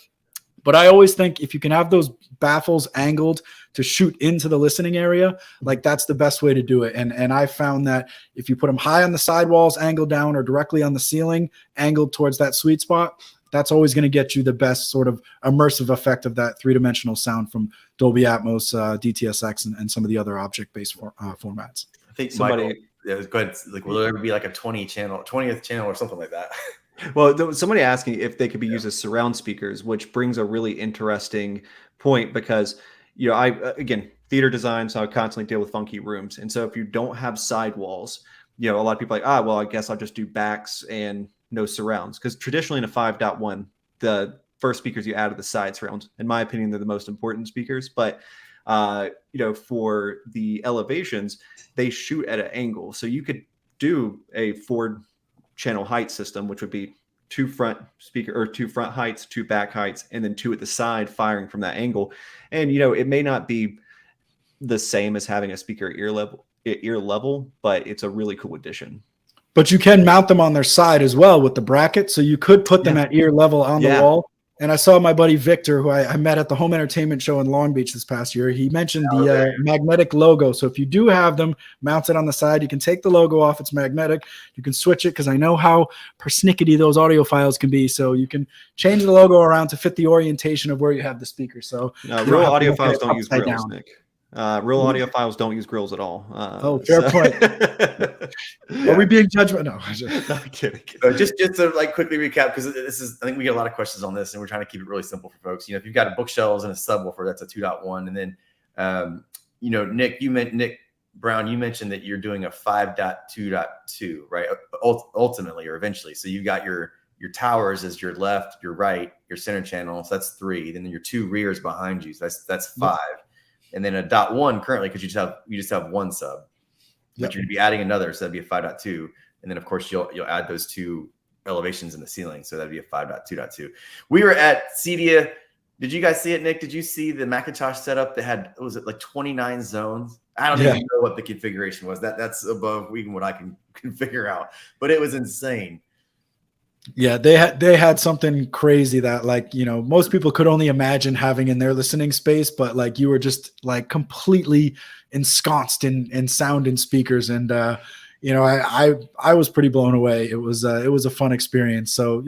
But I always think if you can have those baffles angled to shoot into the listening area, like that's the best way to do it. And I found that if you put them high on the sidewalls, angled down, or directly on the ceiling, angled towards that sweet spot, that's always going to get you the best sort of immersive effect of that 3-dimensional sound from Dolby Atmos, DTSX, and some of the other object-based formats. I think somebody, go ahead. Like, will there ever be like a 20th channel or something like that? Well, somebody asking if they could be used as surround speakers, which brings a really interesting point because, again, theater design, so I constantly deal with funky rooms. And so if you don't have sidewalls, a lot of people are like, well, I guess I'll just do backs and no surrounds. Because traditionally in a 5.1, the first speakers you add are the side surrounds. In my opinion, they're the most important speakers. But, for the elevations, they shoot at an angle. So you could do a 4-channel height system, which would be 2 front heights, 2 back heights, and then 2 at the side firing from that angle. And it may not be the same as having a speaker at ear level, but it's a really cool addition. But you can mount them on their side as well with the bracket, so you could put them at ear level on the wall And I saw my buddy Victor, who I met at the home entertainment show in Long Beach this past year. He mentioned the magnetic logo. So if you do have them mounted on the side, you can take the logo off. It's magnetic. You can switch it because I know how persnickety those audio files can be. So you can change the logo around to fit the orientation of where you have the speaker. So real audio files don't use grills, Nick. Real audio files don't use grills at all. Fair point. Are we being judgmental? No, I'm kidding. So just to like quickly recap, because I think we get a lot of questions on this, and we're trying to keep it really simple for folks. If you've got a bookshelves and a subwoofer, that's a 2.1, and then Nick Brown, you mentioned that you're doing a 5.2.2, right? Ultimately or eventually. So you've got your towers as your left, your right, your center channel. So that's 3. Then your 2 rears behind you. So that's 5. And then a 0.1 currently, because you just have 1 sub, but you're going to be adding another, so that'd be a 5.2. And then of course you'll add those 2 elevations in the ceiling, so that'd be a 5.2.2. We were at CEDIA. Did you guys see it, Nick? Did you see the Macintosh setup that had, was it like 29 zones? I don't even know what the configuration was. That's above even what I can figure out, but it was insane. Yeah, they had something crazy that, like, most people could only imagine having in their listening space, but like you were just like completely ensconced in sound and speakers. And I was pretty blown away. It was a fun experience. So,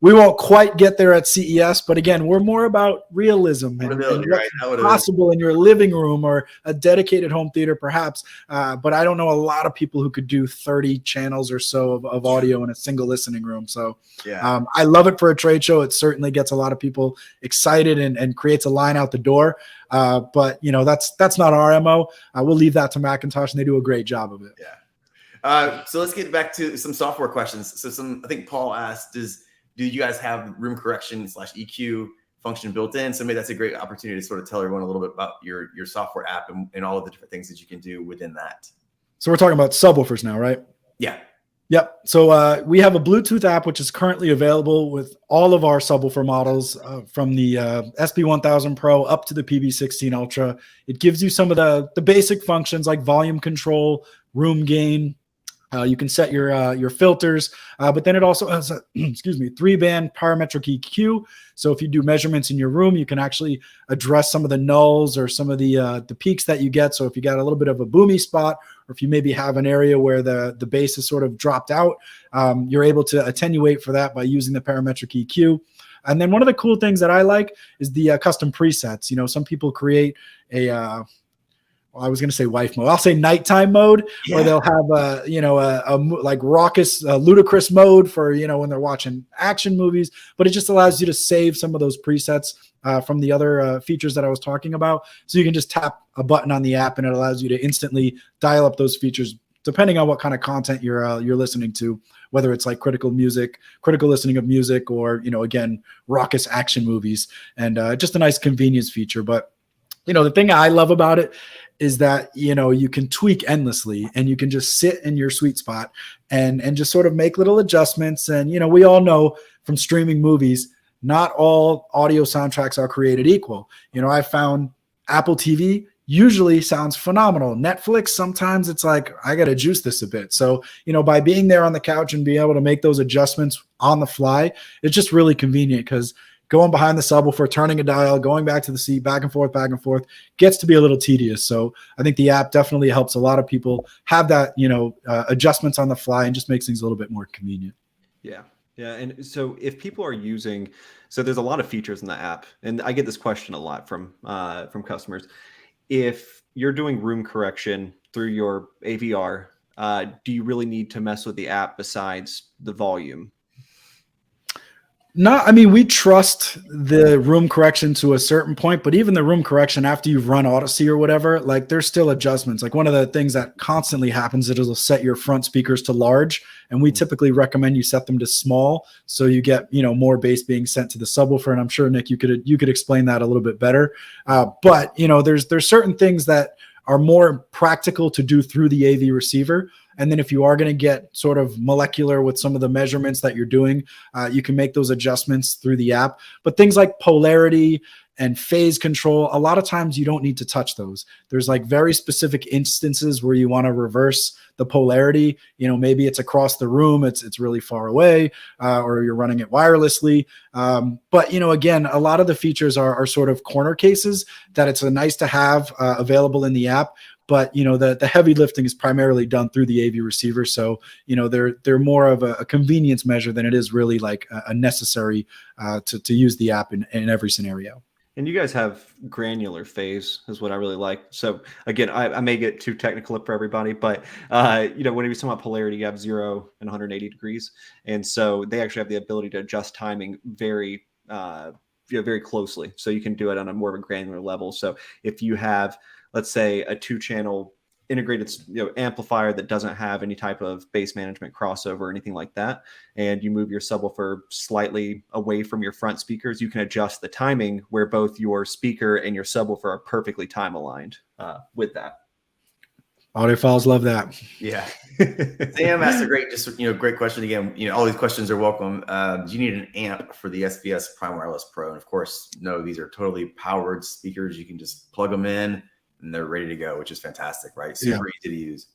we won't quite get there at CES, but again, we're more about realism and what's possible in your living room or a dedicated home theater, perhaps. But I don't know a lot of people who could do 30 channels or so of audio in a single listening room. So I love it for a trade show. It certainly gets a lot of people excited and creates a line out the door. But that's not our MO. We'll leave that to Macintosh, and they do a great job of it. Yeah. So let's get back to some software questions. So I think Paul asked, do you guys have room correction / EQ function built in? So maybe that's a great opportunity to sort of tell everyone a little bit about your software app and all of the different things that you can do within that. So we're talking about subwoofers now, right? Yeah. Yep. So we have a Bluetooth app, which is currently available with all of our subwoofer models, from the SB-1000 Pro up to the PB16 Ultra. It gives you some of the basic functions like volume control, room gain. You can set your filters, but then it also has a 3-band parametric EQ. So if you do measurements in your room, you can actually address some of the nulls or some of the peaks that you get. So if you got a little bit of a boomy spot, or if you maybe have an area where the bass is sort of dropped out, you're able to attenuate for that by using the parametric EQ. And then one of the cool things that I like is the custom presets. Some people create I was going to say wife mode. I'll say nighttime mode, where they'll have a like raucous, ludicrous mode for, when they're watching action movies, but it just allows you to save some of those presets from the other features that I was talking about. So you can just tap a button on the app and it allows you to instantly dial up those features depending on what kind of content you're listening to, whether it's like critical listening of music, or, again, raucous action movies, and just a nice convenience feature. But the thing I love about it is that, you can tweak endlessly, and you can just sit in your sweet spot and just sort of make little adjustments. And, we all know from streaming movies, not all audio soundtracks are created equal. I found Apple TV usually sounds phenomenal. Netflix, sometimes it's like, I got to juice this a bit. So, by being there on the couch and being able to make those adjustments on the fly, it's just really convenient, because going behind the subwoofer, turning a dial, going back to the seat, back and forth, gets to be a little tedious. So I think the app definitely helps a lot of people have that, adjustments on the fly, and just makes things a little bit more convenient. Yeah. Yeah. And so if people are using, so there's a lot of features in the app, and I get this question a lot from customers. If you're doing room correction through your AVR, do you really need to mess with the app besides the volume? No, I mean, we trust the room correction to a certain point, but even the room correction after you've run Odyssey or whatever, like, there's still adjustments. Like, one of the things that constantly happens is it'll set your front speakers to large, and we typically recommend you set them to small, so you get, more bass being sent to the subwoofer. And I'm sure, Nick, you could explain that a little bit better. But there's certain things that are more practical to do through the AV receiver. And then if you are going to get sort of molecular with some of the measurements that you're doing, you can make those adjustments through the app. But things like polarity and phase control, a lot of times you don't need to touch those. There's like very specific instances where you want to reverse the polarity. Maybe it's across the room, it's really far away, or you're running it wirelessly. But again, a lot of the features are sort of corner cases that it's a nice to have available in the app. But the heavy lifting is primarily done through the AV receiver, so they're more of a convenience measure than it is really like a necessary to use the app in every scenario. And you guys have granular phase is what I really like. So again, I may get too technical for everybody, but when you're talking about polarity, you have 0 and 180 degrees. And so they actually have the ability to adjust timing very closely. So you can do it on a more of a granular level. So if you have, let's say, a 2-channel integrated amplifier that doesn't have any type of bass management crossover or anything like that, and you move your subwoofer slightly away from your front speakers, you can adjust the timing where both your speaker and your subwoofer are perfectly time aligned with that. Audiophiles love that. Yeah. Sam asked a great question again. All these questions are welcome. Do you need an amp for the SVS Prime Wireless Pro? And of course, no, these are totally powered speakers. You can just plug them in and they're ready to go, which is fantastic, right? Super easy to use.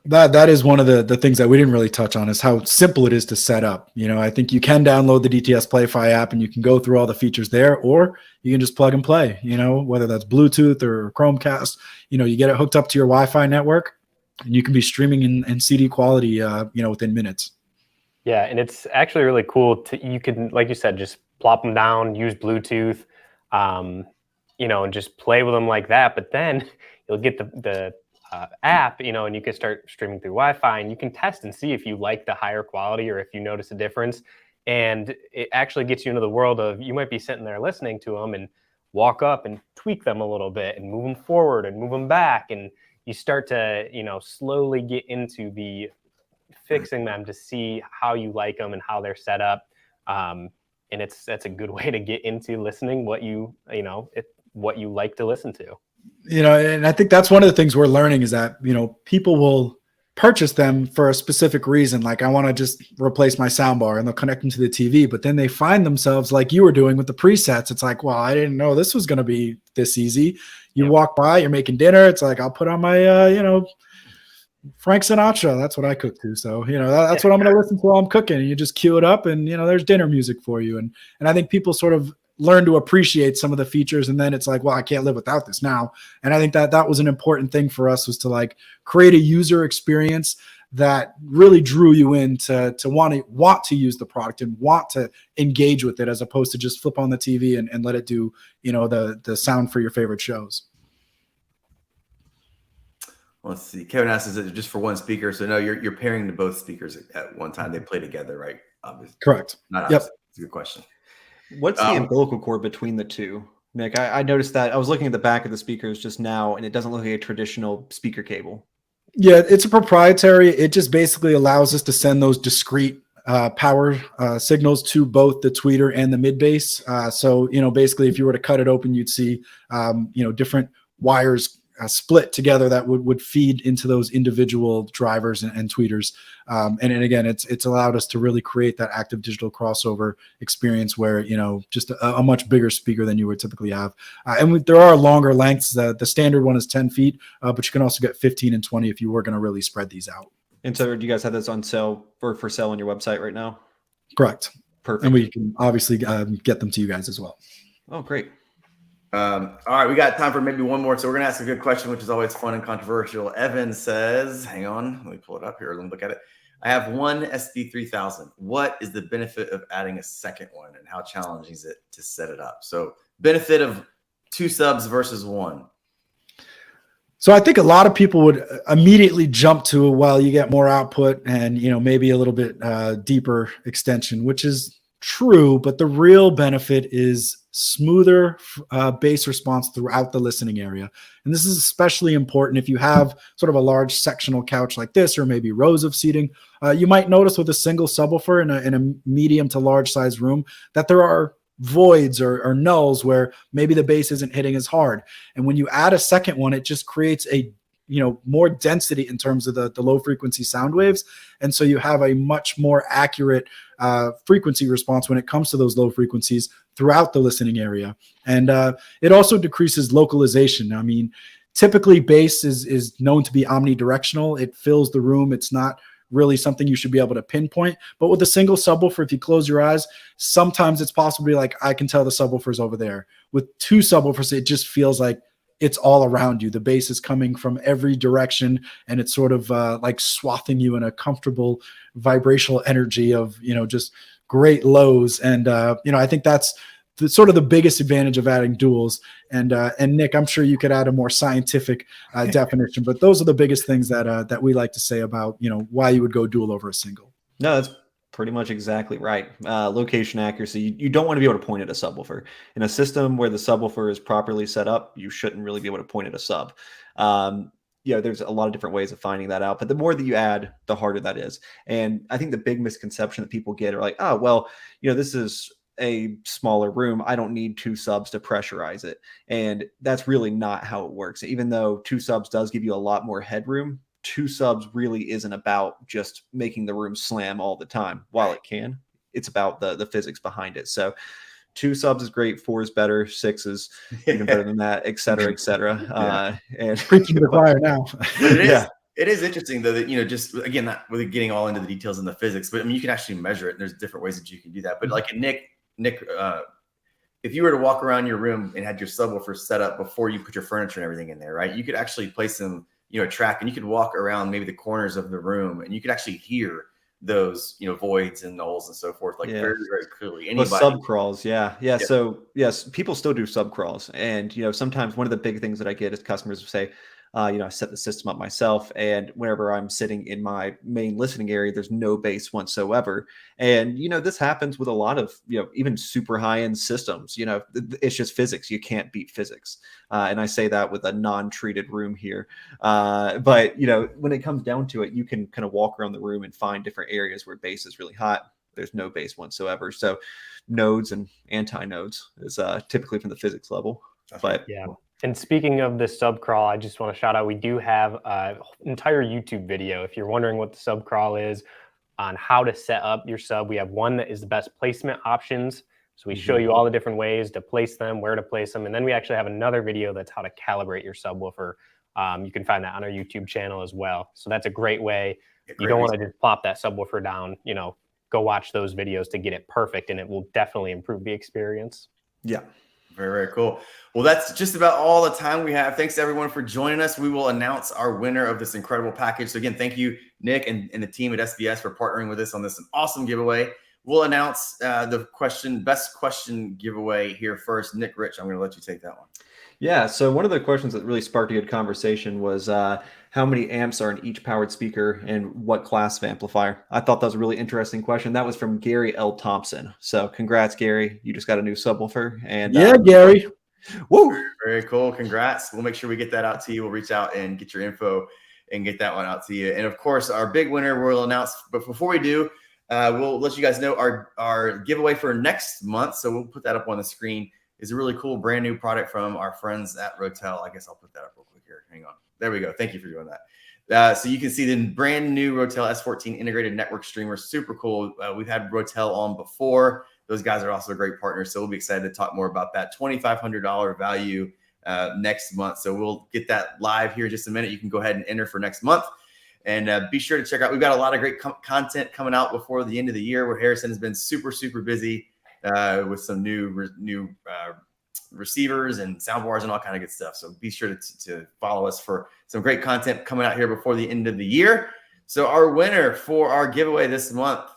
That is one of the things that we didn't really touch on, is how simple it is to set up. I think you can download the DTS Play-Fi app and you can go through all the features there, or you can just plug and play, whether that's Bluetooth or Chromecast. You get it hooked up to your Wi-Fi network and you can be streaming in CD quality, within minutes. Yeah, and it's actually really cool you can, like you said, just plop them down, use Bluetooth, and just play with them like that. But then you'll get the app, and you can start streaming through Wi-Fi, and you can test and see if you like the higher quality or if you notice a difference. And it actually gets you into the world of, you might be sitting there listening to them and walk up and tweak them a little bit and move them forward and move them back. And you start to, slowly get into the fixing them to see how you like them and how they're set up. And that's a good way to get into listening what you like to listen to. And I think that's one of the things we're learning is that, people will purchase them for a specific reason. Like, I want to just replace my soundbar, and they'll connect them to the TV, but then they find themselves like you were doing with the presets. It's like, well, I didn't know this was going to be this easy. You walk by, you're making dinner. It's like, I'll put on my, Frank Sinatra. That's what I cook to. So, that's what I'm going to listen to while I'm cooking. And you just cue it up and, there's dinner music for you. And I think people sort of learn to appreciate some of the features, and then it's like, well, I can't live without this now. And I think that was an important thing for us, was to like create a user experience that really drew you in to want to use the product and want to engage with it, as opposed to just flip on the TV and let it do, the sound for your favorite shows. Let's see. Kevin asks, is it just for one speaker? So no, you're pairing to both speakers at one time. They play together, right? Obviously. Correct. Not obviously. It's a good question. What's the umbilical cord between the two, Nick? I noticed that. I was looking at the back of the speakers just now, and it doesn't look like a traditional speaker cable. Yeah, it's a proprietary. It just basically allows us to send those discrete power signals to both the tweeter and the mid bass. So, basically, if you were to cut it open, you'd see, different wires split together that would feed into those individual drivers and tweeters. And again, it's allowed us to really create that active digital crossover experience where, just a much bigger speaker than you would typically have. And there are longer lengths. The standard one is 10 feet, but you can also get 15 and 20 if you were going to really spread these out. And so do you guys have this on sale or for sale on your website right now? Correct. Perfect. And we can obviously get them to you guys as well. Oh, great. All right, we got time for maybe one more. So we're going to ask a good question, which is always fun and controversial. Evan says, hang on, let me pull it up here. Let me look at it. I have one SB-1000. What is the benefit of adding a second one, and how challenging is it to set it up? So benefit of 2 subs versus 1. So I think a lot of people would immediately jump to, well, you get more output and, maybe a little bit deeper extension, which is true, but the real benefit is smoother bass response throughout the listening area. And this is especially important if you have sort of a large sectional couch like this, or maybe rows of seating. You might notice with a single subwoofer in a medium to large size room that there are voids or nulls where maybe the bass isn't hitting as hard. And when you add a second one, it just creates a more density in terms of the low frequency sound waves. And so you have a much more accurate frequency response when it comes to those low frequencies throughout the listening area. And it also decreases localization. I mean, typically bass is known to be omnidirectional. It fills the room. It's not really something you should be able to pinpoint. But with a single subwoofer, if you close your eyes, sometimes it's possible to be like, I can tell the subwoofer's over there. With two subwoofers, it just feels like it's all around you. The bass is coming from every direction, and it's sort of like swathing you in a comfortable vibrational energy of, just great lows. And, I think that's sort of the biggest advantage of adding duals. And Nick, I'm sure you could add a more scientific definition, but those are the biggest things that we like to say about, why you would go dual over a single. No, that's pretty much exactly right. Location accuracy. You don't want to be able to point at a subwoofer. In a system where the subwoofer is properly set up, you shouldn't really be able to point at a sub. There's a lot of different ways of finding that out, but the more that you add, the harder that is. And I think the big misconception that people get are like, oh, well, this is a smaller room. I don't need two subs to pressurize it. And that's really not how it works. Even though two subs does give you a lot more headroom, two subs really isn't about just making the room slam all the time. While it can, it's about the physics behind it. So two subs is great, four is better, six is even better than that, et cetera, et cetera. And preaching to the choir now. It is interesting though that, just again, not really getting all into the details and the physics, but I mean, you can actually measure it. And there's different ways that you can do that. But like Nick, if you were to walk around your room and had your subwoofer set up before you put your furniture and everything in there, right? You could actually place them, a track, and you could walk around maybe the corners of the room, and you could actually hear those, voids and nulls and so forth, very, very clearly. Sub crawls, yeah. So yes, people still do sub crawls, and sometimes one of the big things that I get is customers say, I set the system up myself, and whenever I'm sitting in my main listening area, there's no bass whatsoever. And, this happens with a lot of, even super high-end systems. It's just physics. You can't beat physics. And I say that with a non-treated room here. But, when it comes down to it, you can kind of walk around the room and find different areas where bass is really hot. There's no bass whatsoever. So nodes and anti-nodes is typically from the physics level. But yeah. And speaking of the sub crawl, I just want to shout out, we do have an entire YouTube video. If you're wondering what the sub crawl is, on how to set up your sub, we have one that is the best placement options. So we show you all the different ways to place them, where to place them. And then we actually have another video that's how to calibrate your subwoofer. You can find that on our YouTube channel as well. So that's a great way. You don't want to just plop that subwoofer down, go watch those videos to get it perfect, and it will definitely improve the experience. Yeah. Very, very cool. Well, that's just about all the time we have. Thanks to everyone for joining us. We will announce our winner of this incredible package. So again, thank you, Nick, and the team at SVS for partnering with us on this awesome giveaway. We'll announce the best question giveaway here first. Nick Rich, I'm going to let you take that one. Yeah. So one of the questions that really sparked a good conversation was how many amps are in each powered speaker and what class of amplifier? I thought that was a really interesting question. That was from Gary L. Thompson. So congrats, Gary. You just got a new subwoofer. And Gary. Woo! Very, very cool. Congrats. We'll make sure we get that out to you. We'll reach out and get your info and get that one out to you. And of course, our big winner we'll announce. But before we do, we'll let you guys know our giveaway for next month. So we'll put that up on the screen. Is a really cool brand new product from our friends at Rotel. I guess I'll put that up real quick here. Hang on. There we go. Thank you for doing that. So you can see the brand new Rotel S14 integrated network streamer. Super cool. We've had Rotel on before. Those guys are also great partners. So we'll be excited to talk more about that $2,500 value next month. So we'll get that live here in just a minute. You can go ahead and enter for next month. And be sure to check out. We've got a lot of great content coming out before the end of the year, where Harrison has been super, super busy with some new receivers and soundbars and all kind of good stuff. So be sure to follow us for some great content coming out here before the end of the year. So our winner for our giveaway this month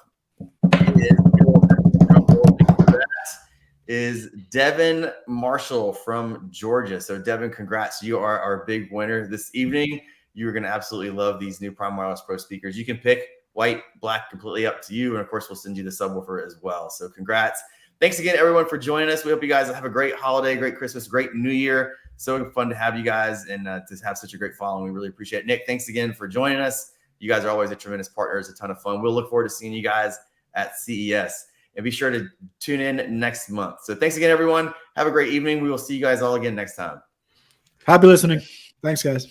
is Devin Marshall from Georgia. So Devin, congrats. You are our big winner this evening. You're going to absolutely love these new Prime Wireless Pro speakers. You can pick white, black, completely up to you. And of course, we'll send you the subwoofer as well. So congrats. Thanks again, everyone, for joining us. We hope you guys have a great holiday, great Christmas, great New Year. So fun to have you guys and to have such a great following. We really appreciate it. Nick, thanks again for joining us. You guys are always a tremendous partner. It's a ton of fun. We'll look forward to seeing you guys at CES. And be sure to tune in next month. So thanks again, everyone. Have a great evening. We will see you guys all again next time. Happy listening. Thanks, guys.